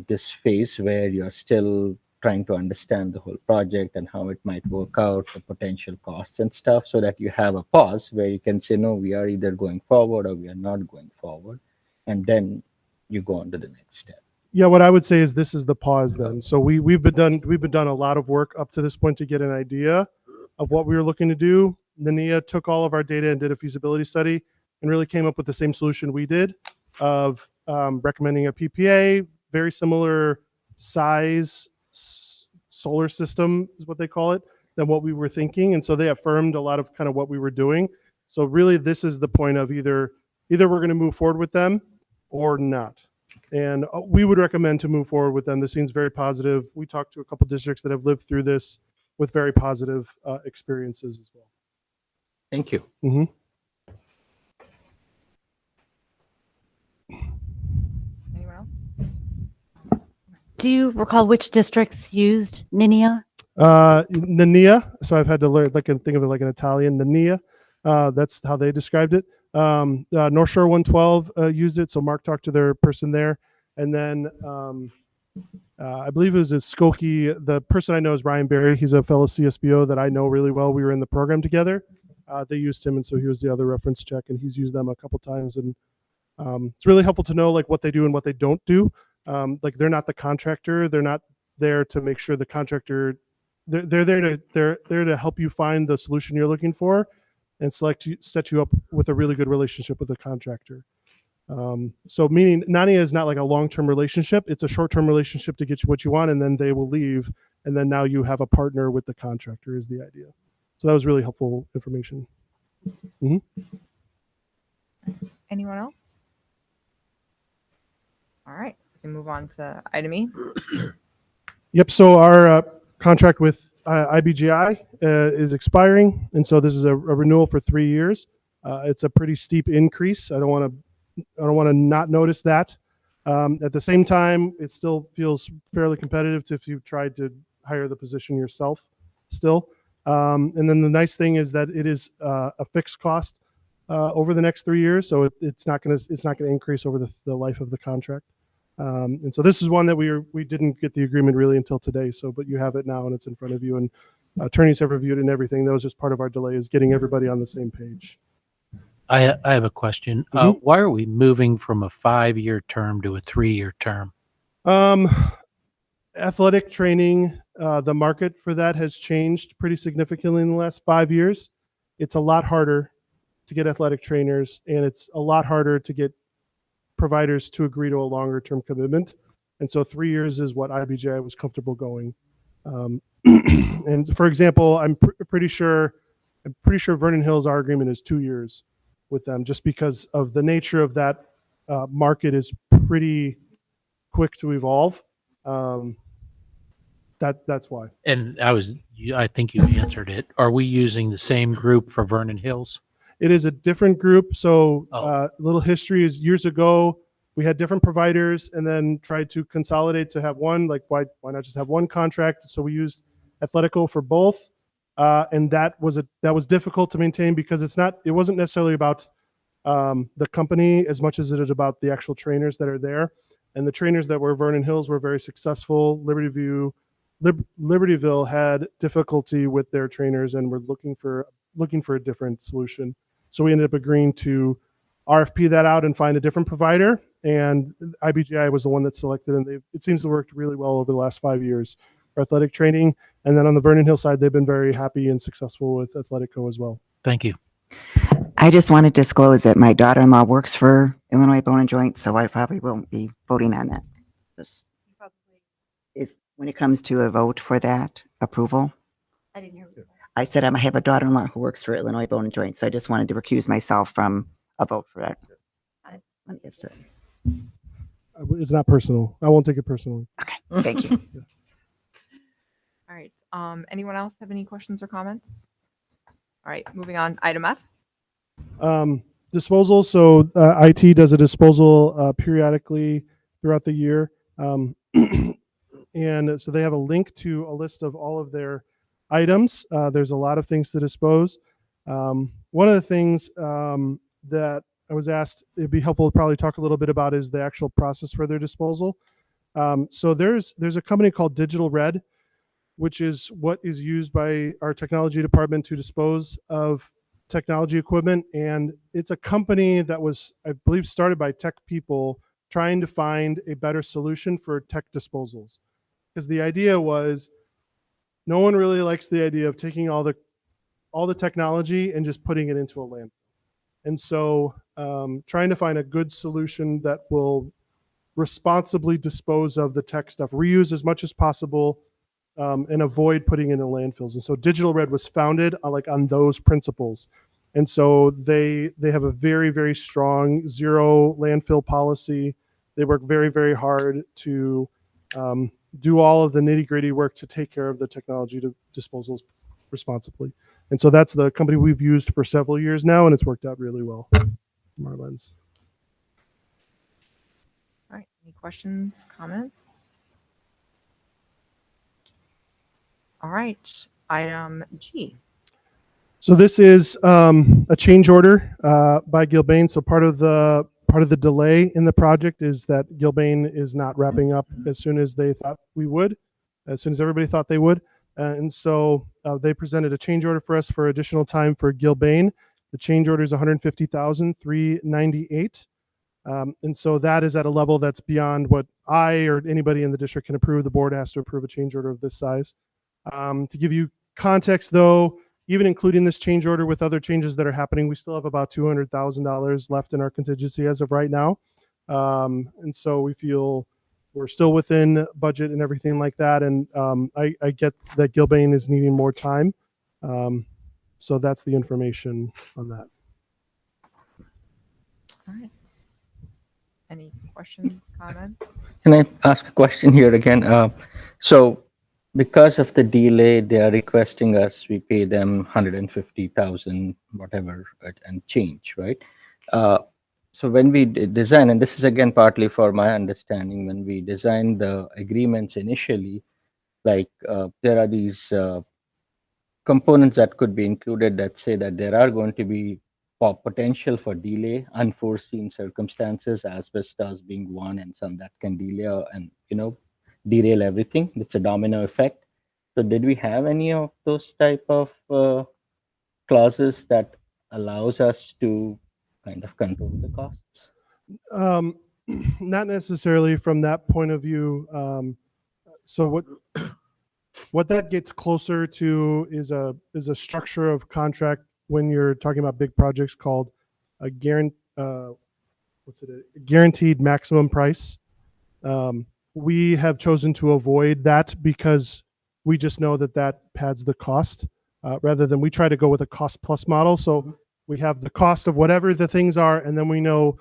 this phase where you're still trying to understand the whole project and how it might work out, the potential costs and stuff, so that you have a pause where you can say, no, we are either going forward or we are not going forward. And then you go on to the next step. Yeah, what I would say is this is the pause then. So we've been done a lot of work up to this point to get an idea of what we were looking to do. NNEA took all of our data and did a feasibility study and really came up with the same solution we did, of recommending a PPA, very similar size solar system is what they call it, than what we were thinking. And so they affirmed a lot of kind of what we were doing. So really this is the point of either we're going to move forward with them or not. And we would recommend to move forward with them. This seems very positive. We talked to a couple districts that have lived through this with very positive experiences as well. Thank you. Mhm. Anyone else? Do you recall which districts used NINIA? Nania. So I've had to learn, like, think of it like an Italian Nania. That's how they described it. North Shore 112 used it. So Mark talked to their person there. And then I believe it was a Skokie. The person I know is Ryan Berry. He's a fellow CSBO that I know really well. We were in the program together. They used him. And so he was the other reference check, and he's used them a couple times. And it's really helpful to know like what they do and what they don't do. Like they're not the contractor. They're not there to make sure the contractor, they're there to help you find the solution you're looking for and set you up with a really good relationship with the contractor. So meaning NANIA is not like a long-term relationship. It's a short-term relationship to get you what you want, and then they will leave. And then now you have a partner with the contractor is the idea. So that was really helpful information. Mm-hmm. Anyone else? All right, we can move on to item E. Yep. So our contract with IBGI is expiring, and so this is a renewal for 3 years. It's a pretty steep increase. I don't want to not notice that. At the same time, it still feels fairly competitive if you've tried to hire the position yourself still. And then the nice thing is that it is a fixed cost over the next 3 years, so it's not going to increase over the life of the contract. And so this is one that we didn't get the agreement really until today. So, but you have it now and it's in front of you, and attorneys have reviewed it and everything. That was just part of our delay, is getting everybody on the same page. I have a question. Mhm. Why are we moving from a 5-year term to a 3-year term? Athletic training, the market for that has changed pretty significantly in the last 5 years. It's a lot harder to get athletic trainers, and it's a lot harder to get providers to agree to a longer term commitment. And so 3 years is what IBJI was comfortable going. And for example, I'm pretty sure Vernon Hills, our agreement is 2 years with them, just because of the nature of that market is pretty quick to evolve. That's why. And I think you answered it. Are we using the same group for Vernon Hills? It is a different group. So Oh. little history is years ago, we had different providers and then tried to consolidate to have one, like why not just have one contract? So we used Athletico for both. And that was difficult to maintain because it wasn't necessarily about the company as much as it is about the actual trainers that are there. And the trainers that were Vernon Hills were very successful. Libertyville had difficulty with their trainers and were looking for a different solution. So we ended up agreeing to RFP that out and find a different provider. And IBGI was the one that selected, and it seems to have worked really well over the last 5 years for athletic training. And then on the Vernon Hill side, they've been very happy and successful with Athletico as well. Thank you. I just want to disclose that my daughter-in-law works for Illinois Bone and Joint, so I probably won't be voting on that. When it comes to a vote for that approval, I didn't hear what you said. I said I have a daughter-in-law who works for Illinois Bone and Joint, so I just wanted to recuse myself from a vote for that. It's not personal. I won't take it personally. Okay, thank you. All right. Anyone else have any questions or comments? All right, moving on. Item F. Disposal. So IT does a disposal periodically throughout the year. And so they have a link to a list of all of their items. There's a lot of things to dispose. One of the things that I was asked, it'd be helpful to probably talk a little bit about is the actual process for their disposal. So there's a company called Digital Red, which is what is used by our technology department to dispose of technology equipment. And it's a company that was, I believe, started by tech people trying to find a better solution for tech disposals. Because the idea was, no one really likes the idea of taking all the technology and just putting it into a landfill. And so trying to find a good solution that will responsibly dispose of the tech stuff, reuse as much as possible, and avoid putting it in landfills. And so Digital Red was founded on those principles. And so they have a very, very strong zero landfill policy. They work very, very hard to do all of the nitty gritty work to take care of the technology to disposals responsibly. And so that's the company we've used for several years now, and it's worked out really well from our lens. All right. Any questions, comments? All right. Item G. So this is a change order by Gilbane. So part of the delay in the project is that Gilbane is not wrapping up as soon as they thought we would, as soon as everybody thought they would. And so they presented a change order for us for additional time for Gilbane. The change order is $150,398. And so that is at a level that's beyond what I or anybody in the district can approve. The board has to approve a change order of this size. To give you context, though, even including this change order with other changes that are happening, we still have about $200,000 left in our contingency as of right now. And so we feel we're still within budget and everything like that. And I get that Gilbane is needing more time. So that's the information on that. All right. Any questions, comments? Can I ask a question here again? So because of the delay, they are requesting us, we pay them 150,000, whatever, and change, right? So when we design, and this is again partly for my understanding, when we design the agreements initially, like there are these components that could be included that say that there are going to be potential for delay, unforeseen circumstances, asbestos being one, and some that can delay and derail everything. It's a domino effect. So did we have any of those type of clauses that allows us to kind of control the costs? Not necessarily from that point of view. So what that gets closer to is a structure of contract when you're talking about big projects called a guaranteed maximum price. We have chosen to avoid that because we just know that pads the cost rather than we try to go with a cost plus model. So we have the cost of whatever the things are, and then we know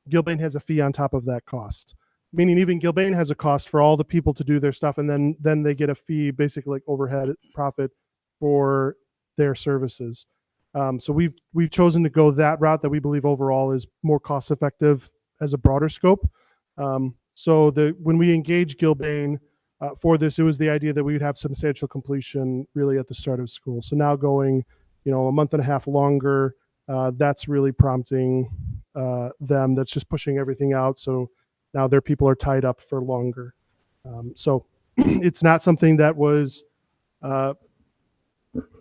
Gilbane has a fee on top of that cost. Meaning even Gilbane has a cost for all the people to do their stuff, and then they get a fee, basically like overhead profit for their services. So we've chosen to go that route that we believe overall is more cost effective as a broader scope. So when we engage Gilbane for this, it was the idea that we would have substantial completion really at the start of school. So now going, a month and a half longer, that's really prompting them. That's just pushing everything out. So now their people are tied up for longer. So it's not something that was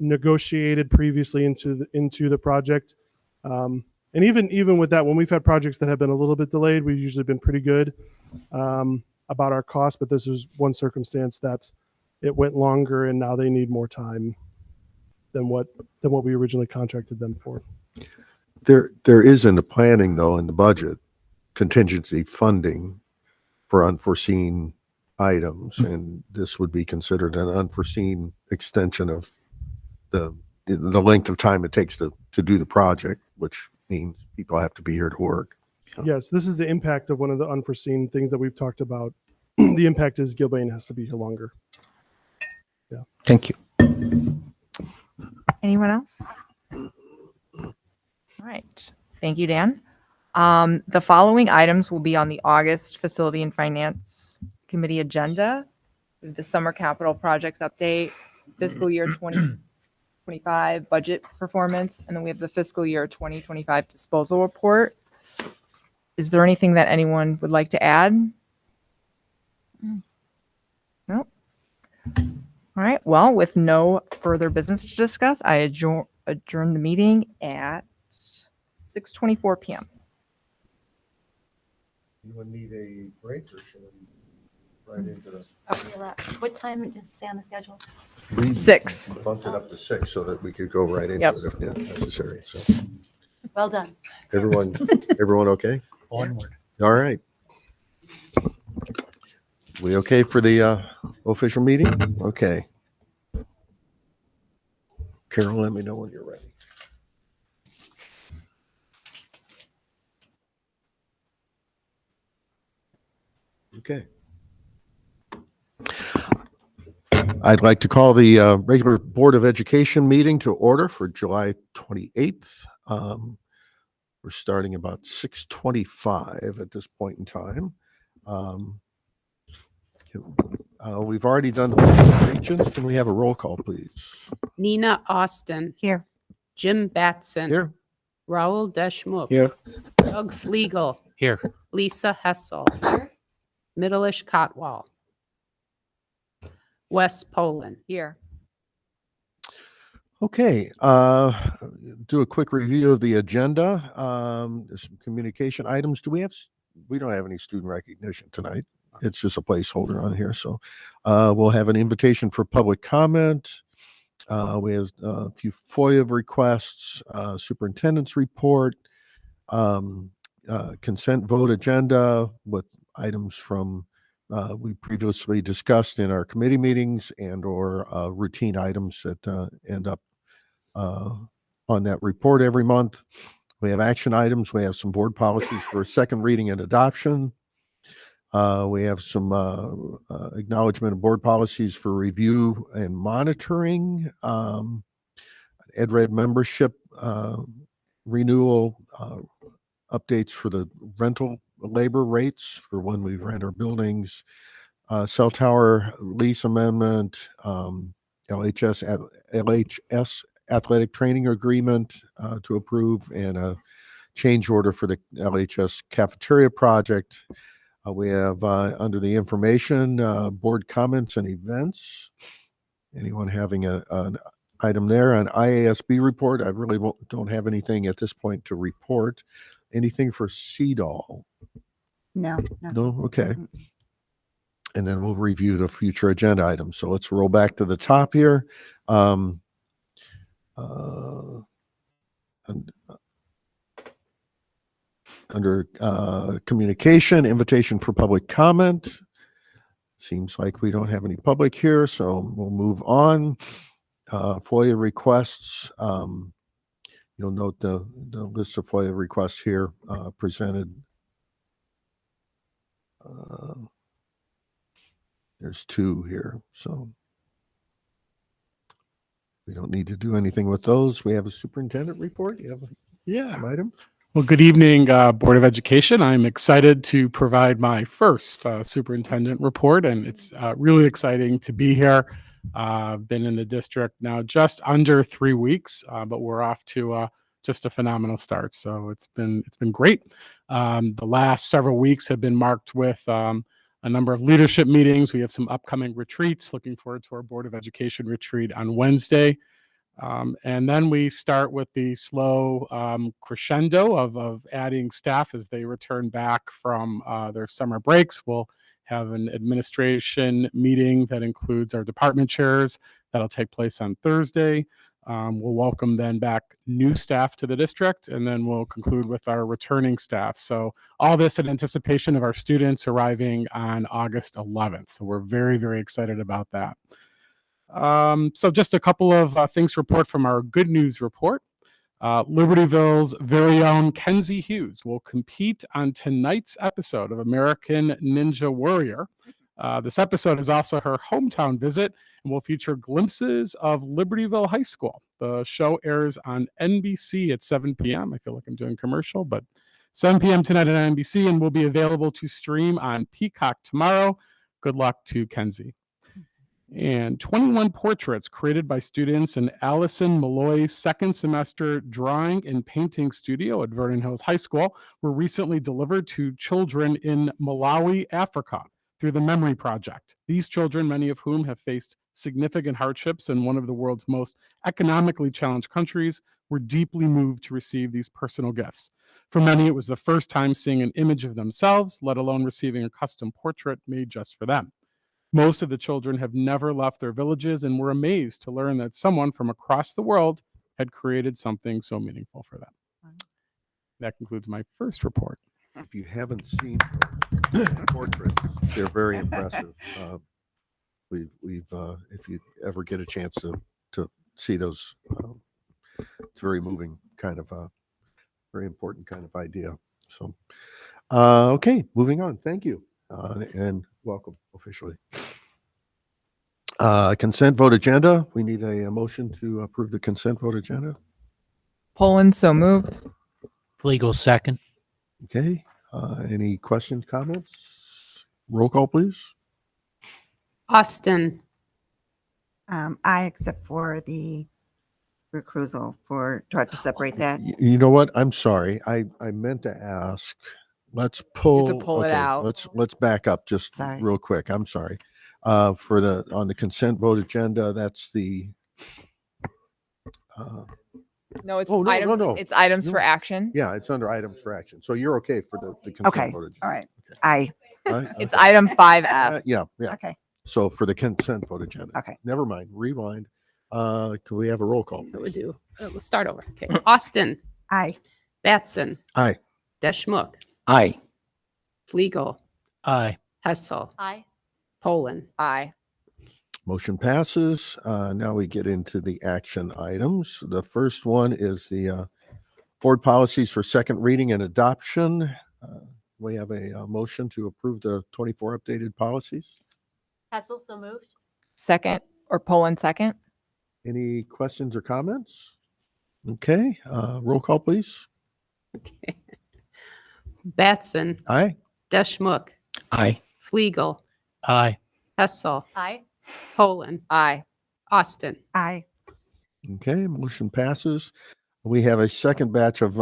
negotiated previously into the project. And even with that, when we've had projects that have been a little bit delayed, we've usually been pretty good about our costs. But this is one circumstance that it went longer, and now they need more time than what we originally contracted them for. There is in the planning, though, in the budget, contingency funding for unforeseen items, and this would be considered an unforeseen extension of the length of time it takes to do the project, which means people have to be here to work. Yes, this is the impact of one of the unforeseen things that we've talked about. The impact is Gilbane has to be here longer. Yeah. Thank you. Anyone else? All right. Thank you, Dan. The following items will be on the August Facility and Finance Committee agenda. The Summer Capital Projects Update, Fiscal Year 2025 Budget Performance, and then we have the Fiscal Year 2025 Disposal Report. Is there anything that anyone would like to add? No? All right. Well, with no further business to discuss, I adjourn the meeting at 6:24 p.m. You would need a break, or should we right into the? What time does it say on the schedule? 6. Bumped it up to 6 so that we could go right into Yep. it if necessary. So Well done. everyone okay? Onward. All right. We okay for the official meeting? Okay. Carol, let me know when you're ready. Okay. I'd like to call the regular Board of Education meeting to order for July 28th. We're starting about 6:25 at this point in time. We've already done the regions. Can we have a roll call, please? Nina Austin. Here. Jim Batson. Here. Raul Deschmuk. Here. Doug Fliegel. Here. Lisa Hessel. Middleish Cotwall. Wes Poland. Here. Okay, do a quick review of the agenda. There's some communication items. We don't have any student recognition tonight. It's just a placeholder on here. So we'll have an invitation for public comment. We have a few FOIA requests, superintendent's report, consent vote agenda with items from we previously discussed in our committee meetings and or routine items that end up on that report every month. We have action items. We have some board policies for second reading and adoption. We have some acknowledgement of board policies for review and monitoring. EdRed membership renewal updates for the rental labor rates for when we rent our buildings, cell tower lease amendment, LHS athletic training agreement to approve, and a change order for the LHS cafeteria project. We have under the information, board comments and events. Anyone having an item there? An IASB report. I really don't have anything at this point to report. Anything for CEDAW? No. No? Okay. And then we'll review the future agenda items. So let's roll back to the top here. Under communication, invitation for public comment. Seems like we don't have any public here, so we'll move on. FOIA requests. You'll note the list of FOIA requests here presented. There's 2 here, so we don't need to do anything with those. We have a superintendent report. You have some items? Well, good evening, Board of Education. I'm excited to provide my first superintendent report, and it's really exciting to be here. I've been in the district now just under 3 weeks, but we're off to just a phenomenal start. So it's been great. The last several weeks have been marked with a number of leadership meetings. We have some upcoming retreats. Looking forward to our Board of Education retreat on Wednesday. And then we start with the slow crescendo of adding staff as they return back from their summer breaks. We'll have an administration meeting that includes our department chairs. That'll take place on Thursday. We'll welcome then back new staff to the district, and then we'll conclude with our returning staff. So all this in anticipation of our students arriving on August 11th. So we're very, very excited about that. So just a couple of things to report from our good news report. Libertyville's very own Kenzie Hughes will compete on tonight's episode of American Ninja Warrior. This episode is also her hometown visit and will feature glimpses of Libertyville High School. The show airs on NBC at 7 p.m. I feel like I'm doing commercial, but 7 p.m. tonight on NBC, and will be available to stream on Peacock tomorrow. Good luck to Kenzie. And 21 portraits created by students in Allison Malloy's second semester drawing and painting studio at Vernon Hills High School were recently delivered to children in Malawi, Africa, through the Memory Project. These children, many of whom have faced significant hardships in one of the world's most economically challenged countries, were deeply moved to receive these personal gifts. For many, it was the first time seeing an image of themselves, let alone receiving a custom portrait made just for them. Most of the children have never left their villages and were amazed to learn that someone from across the world had created something so meaningful for them. That concludes my first report. If you haven't seen the portraits, they're very impressive. If you ever get a chance to see those, it's very moving, kind of very important kind of idea. So, okay, moving on. Thank you. and welcome officially. Consent vote agenda. We need a motion to approve the consent vote agenda. Poland, so moved. Fliegel second. Okay. Any questions, comments? Roll call, please. Austin, I, except for the recusal do I have to separate that? You know what? I'm sorry. I meant to ask. Let's pull. pull it out. Let's back up just Sorry. real quick. I'm sorry. On the consent vote agenda, that's the. No, it's Oh, no, items. no. It's items No. for action. Yeah, it's under items for action. So you're okay for the consent Okay, vote agenda. all right. Okay. I, All right, It's okay. item 5F. Yeah. okay, So for the consent vote agenda. okay. Never mind. Rewind. Can we have a roll call? so we'll please? do, we'll start over. Okay. Austin, I, Batson, Aye. Deschmok, Aye. Fliegel, Aye. Hessel, Aye. Poland. Aye. Motion passes. Now we get into the action items. The first one is the board policies for second reading and adoption. We have a motion to approve the 24 updated policies. Hessel, so moved. Second, or Poland second. Any questions or comments? Okay, roll call, please. Okay. Batson, Aye. Deschmok, Aye. Fliegel, Aye. Hessel, Aye. Poland, Aye. Austin. I, Okay, motion passes. We have a second batch of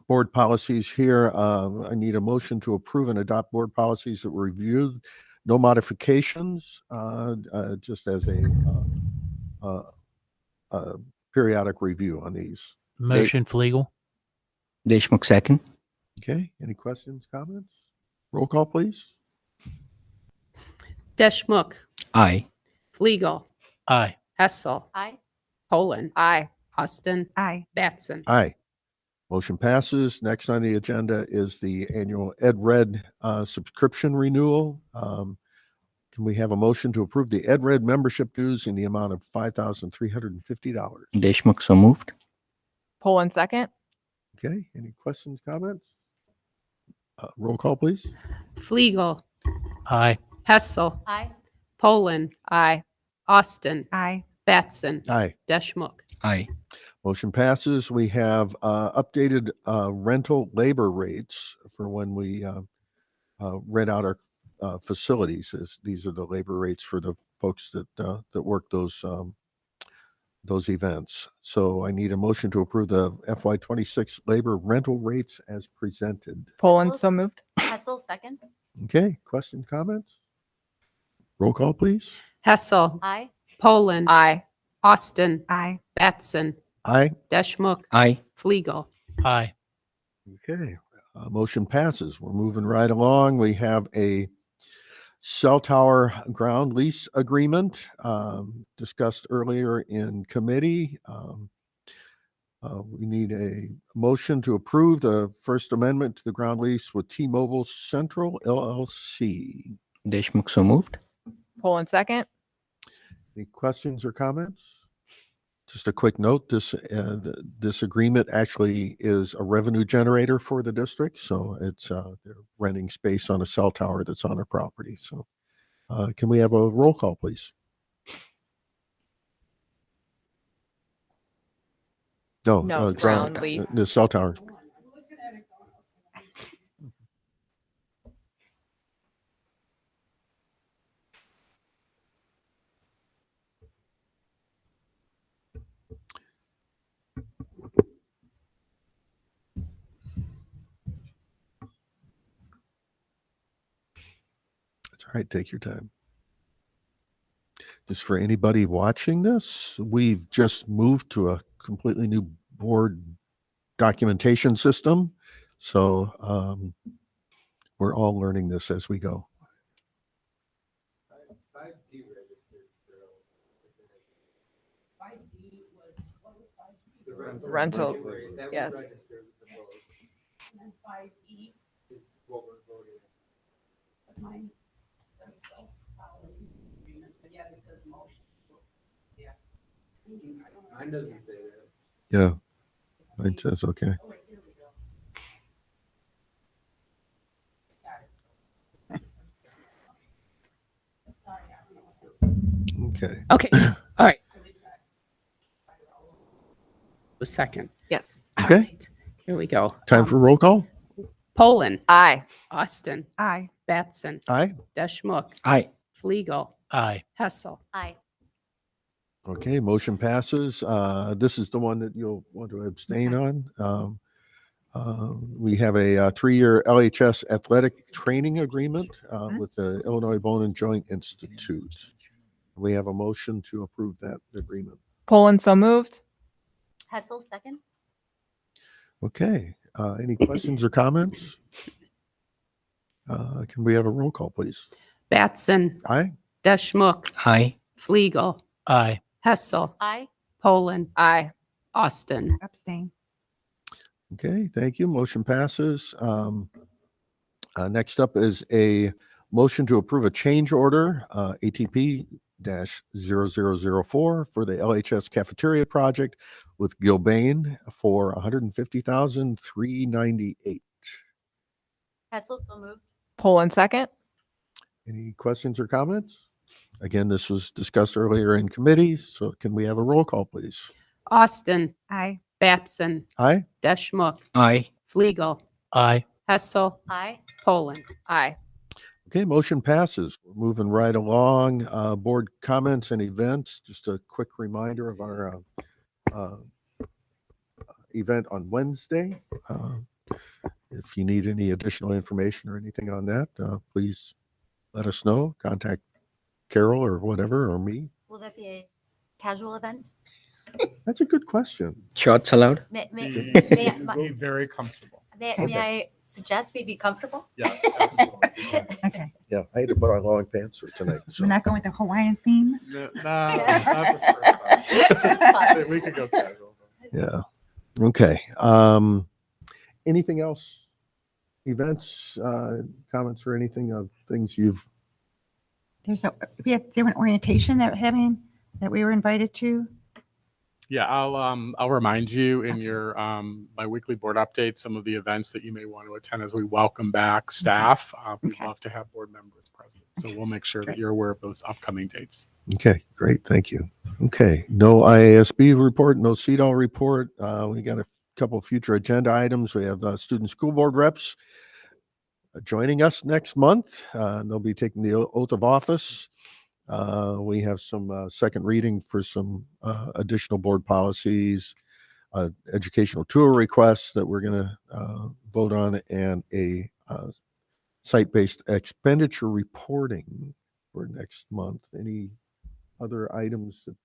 board policies here. I need a motion to approve and adopt board policies that were reviewed. No modifications, just as a periodic review on these. Motion Fliegel. Deshmukh second. Okay, any questions, comments? Roll call, please. Deschmok, Aye. Fliegel, Aye. Hessel, Aye. Poland, Aye. Austin, I, Batson. Aye. Motion passes. Next on the agenda is the annual EdRed subscription renewal. Can we have a motion to approve the EdRed membership dues in the amount of $5,350? Deshmukh so moved. Poland second. Okay, any questions, comments? Roll call, please. Fliegel, Aye. Hessel, Aye. Poland, Aye. Austin, I, Batson, Aye. Deschmok. Aye. Motion passes. We have updated rental labor rates for when we rent out our facilities. These are the labor rates for the folks that work those events. So I need a motion to approve the FY26 labor rental rates as presented. Poland, Hessel? so moved. Hessel, second. Okay, questions, comments? Roll call, please. Hessel, Aye. Poland, Aye. Austin, I, Batson, Aye. Deschmok, Aye. Fliegel. Aye. Okay, motion passes. We're moving right along. We have a cell tower ground lease agreement discussed earlier in committee. We need a motion to approve the First Amendment to the ground lease with T-Mobile Central LLC. Deshmukh so moved. Poland second. Any questions or comments? Just a quick note, this agreement actually is a revenue generator for the district. So it's they're renting space on a cell tower that's on their property. So can we have a roll call, please? No, No, ground lease. The cell tower. That's all right. Take your time. Just for anybody watching this, we've just moved to a completely new board documentation system. So we're all learning this as we go. Rental. Yes. Yeah, mine says okay. Okay. Okay, all right. The second. Yes. All Okay. right, here we go. Time for roll call. Poland. Aye. Austin. Aye. Batson. Aye. Deschmok. Aye. Fliegel. Aye. Hessel. Aye. Okay, motion passes. This is the one that you'll want to abstain on. We have a 3-year LHS athletic training agreement with the Illinois Bone and Joint Institute. We have a motion to approve that agreement. Poland so moved. Hessel, second. Okay, any questions or comments? Can we have a roll call, please? Batson. Aye. Deschmok. Aye. Fliegel. Aye. Hessel. Aye. Poland. Aye. Austin. Abstain. Okay, thank you. Motion passes. Next up is a motion to approve a change order, ATP-0004 for the LHS cafeteria project with Gilbane for $150,398. Hessel, so moved. Poland second. Any questions or comments? Again, this was discussed earlier in committee, so can we have a roll call, please? Austin. Aye. Batson. Aye. Deschmok. Aye. Fliegel. Aye. Hessel. Aye. Poland. Aye. Okay, motion passes. We're moving right along. Board comments and events. Just a quick reminder of our event on Wednesday. If you need any additional information or anything on that, please let us know. Contact Carol or whatever, or me. Will that be a casual event? That's a good question. Shots allowed? May Be very comfortable. I suggest we be comfortable? Yes, absolutely. Okay. Yeah, I had to put on long pants for tonight. So. We're not going with the Hawaiian theme? No, not this first. We could go casual. Yeah. Okay. Anything else? Events, comments, or anything of things you've? We have different orientation that we're having, that we were invited to. Yeah, I'll remind you in your my weekly board update some of the events that you may want to attend as we welcome back staff. We'd Okay. love to have board members present, so we'll make sure that you're aware of those upcoming dates. Okay, great. Thank you. Okay, no IASB report, no CEDAW report. We got a couple of future agenda items. We have student school board reps joining us next month. They'll be taking the oath of office. We have some second reading for some additional board policies, educational tour requests that we're going to vote on, and a site-based expenditure reporting for next month. Any other items that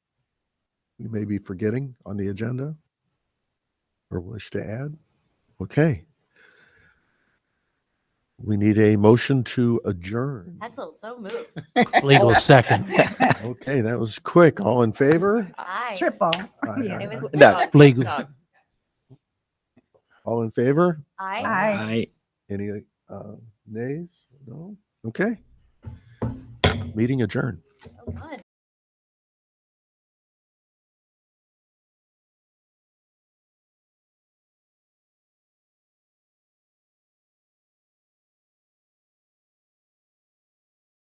we may be forgetting on the agenda or wish to add? Okay. We need a motion to adjourn. Hessel, so moved. Legal second. Okay, that was quick. All in favor? Aye. Triple. Aye, Yeah. aye, It was aye. Doug. Legal. Doug. All in favor? Aye. Aye. Any nays? No? Okay. Meeting adjourned.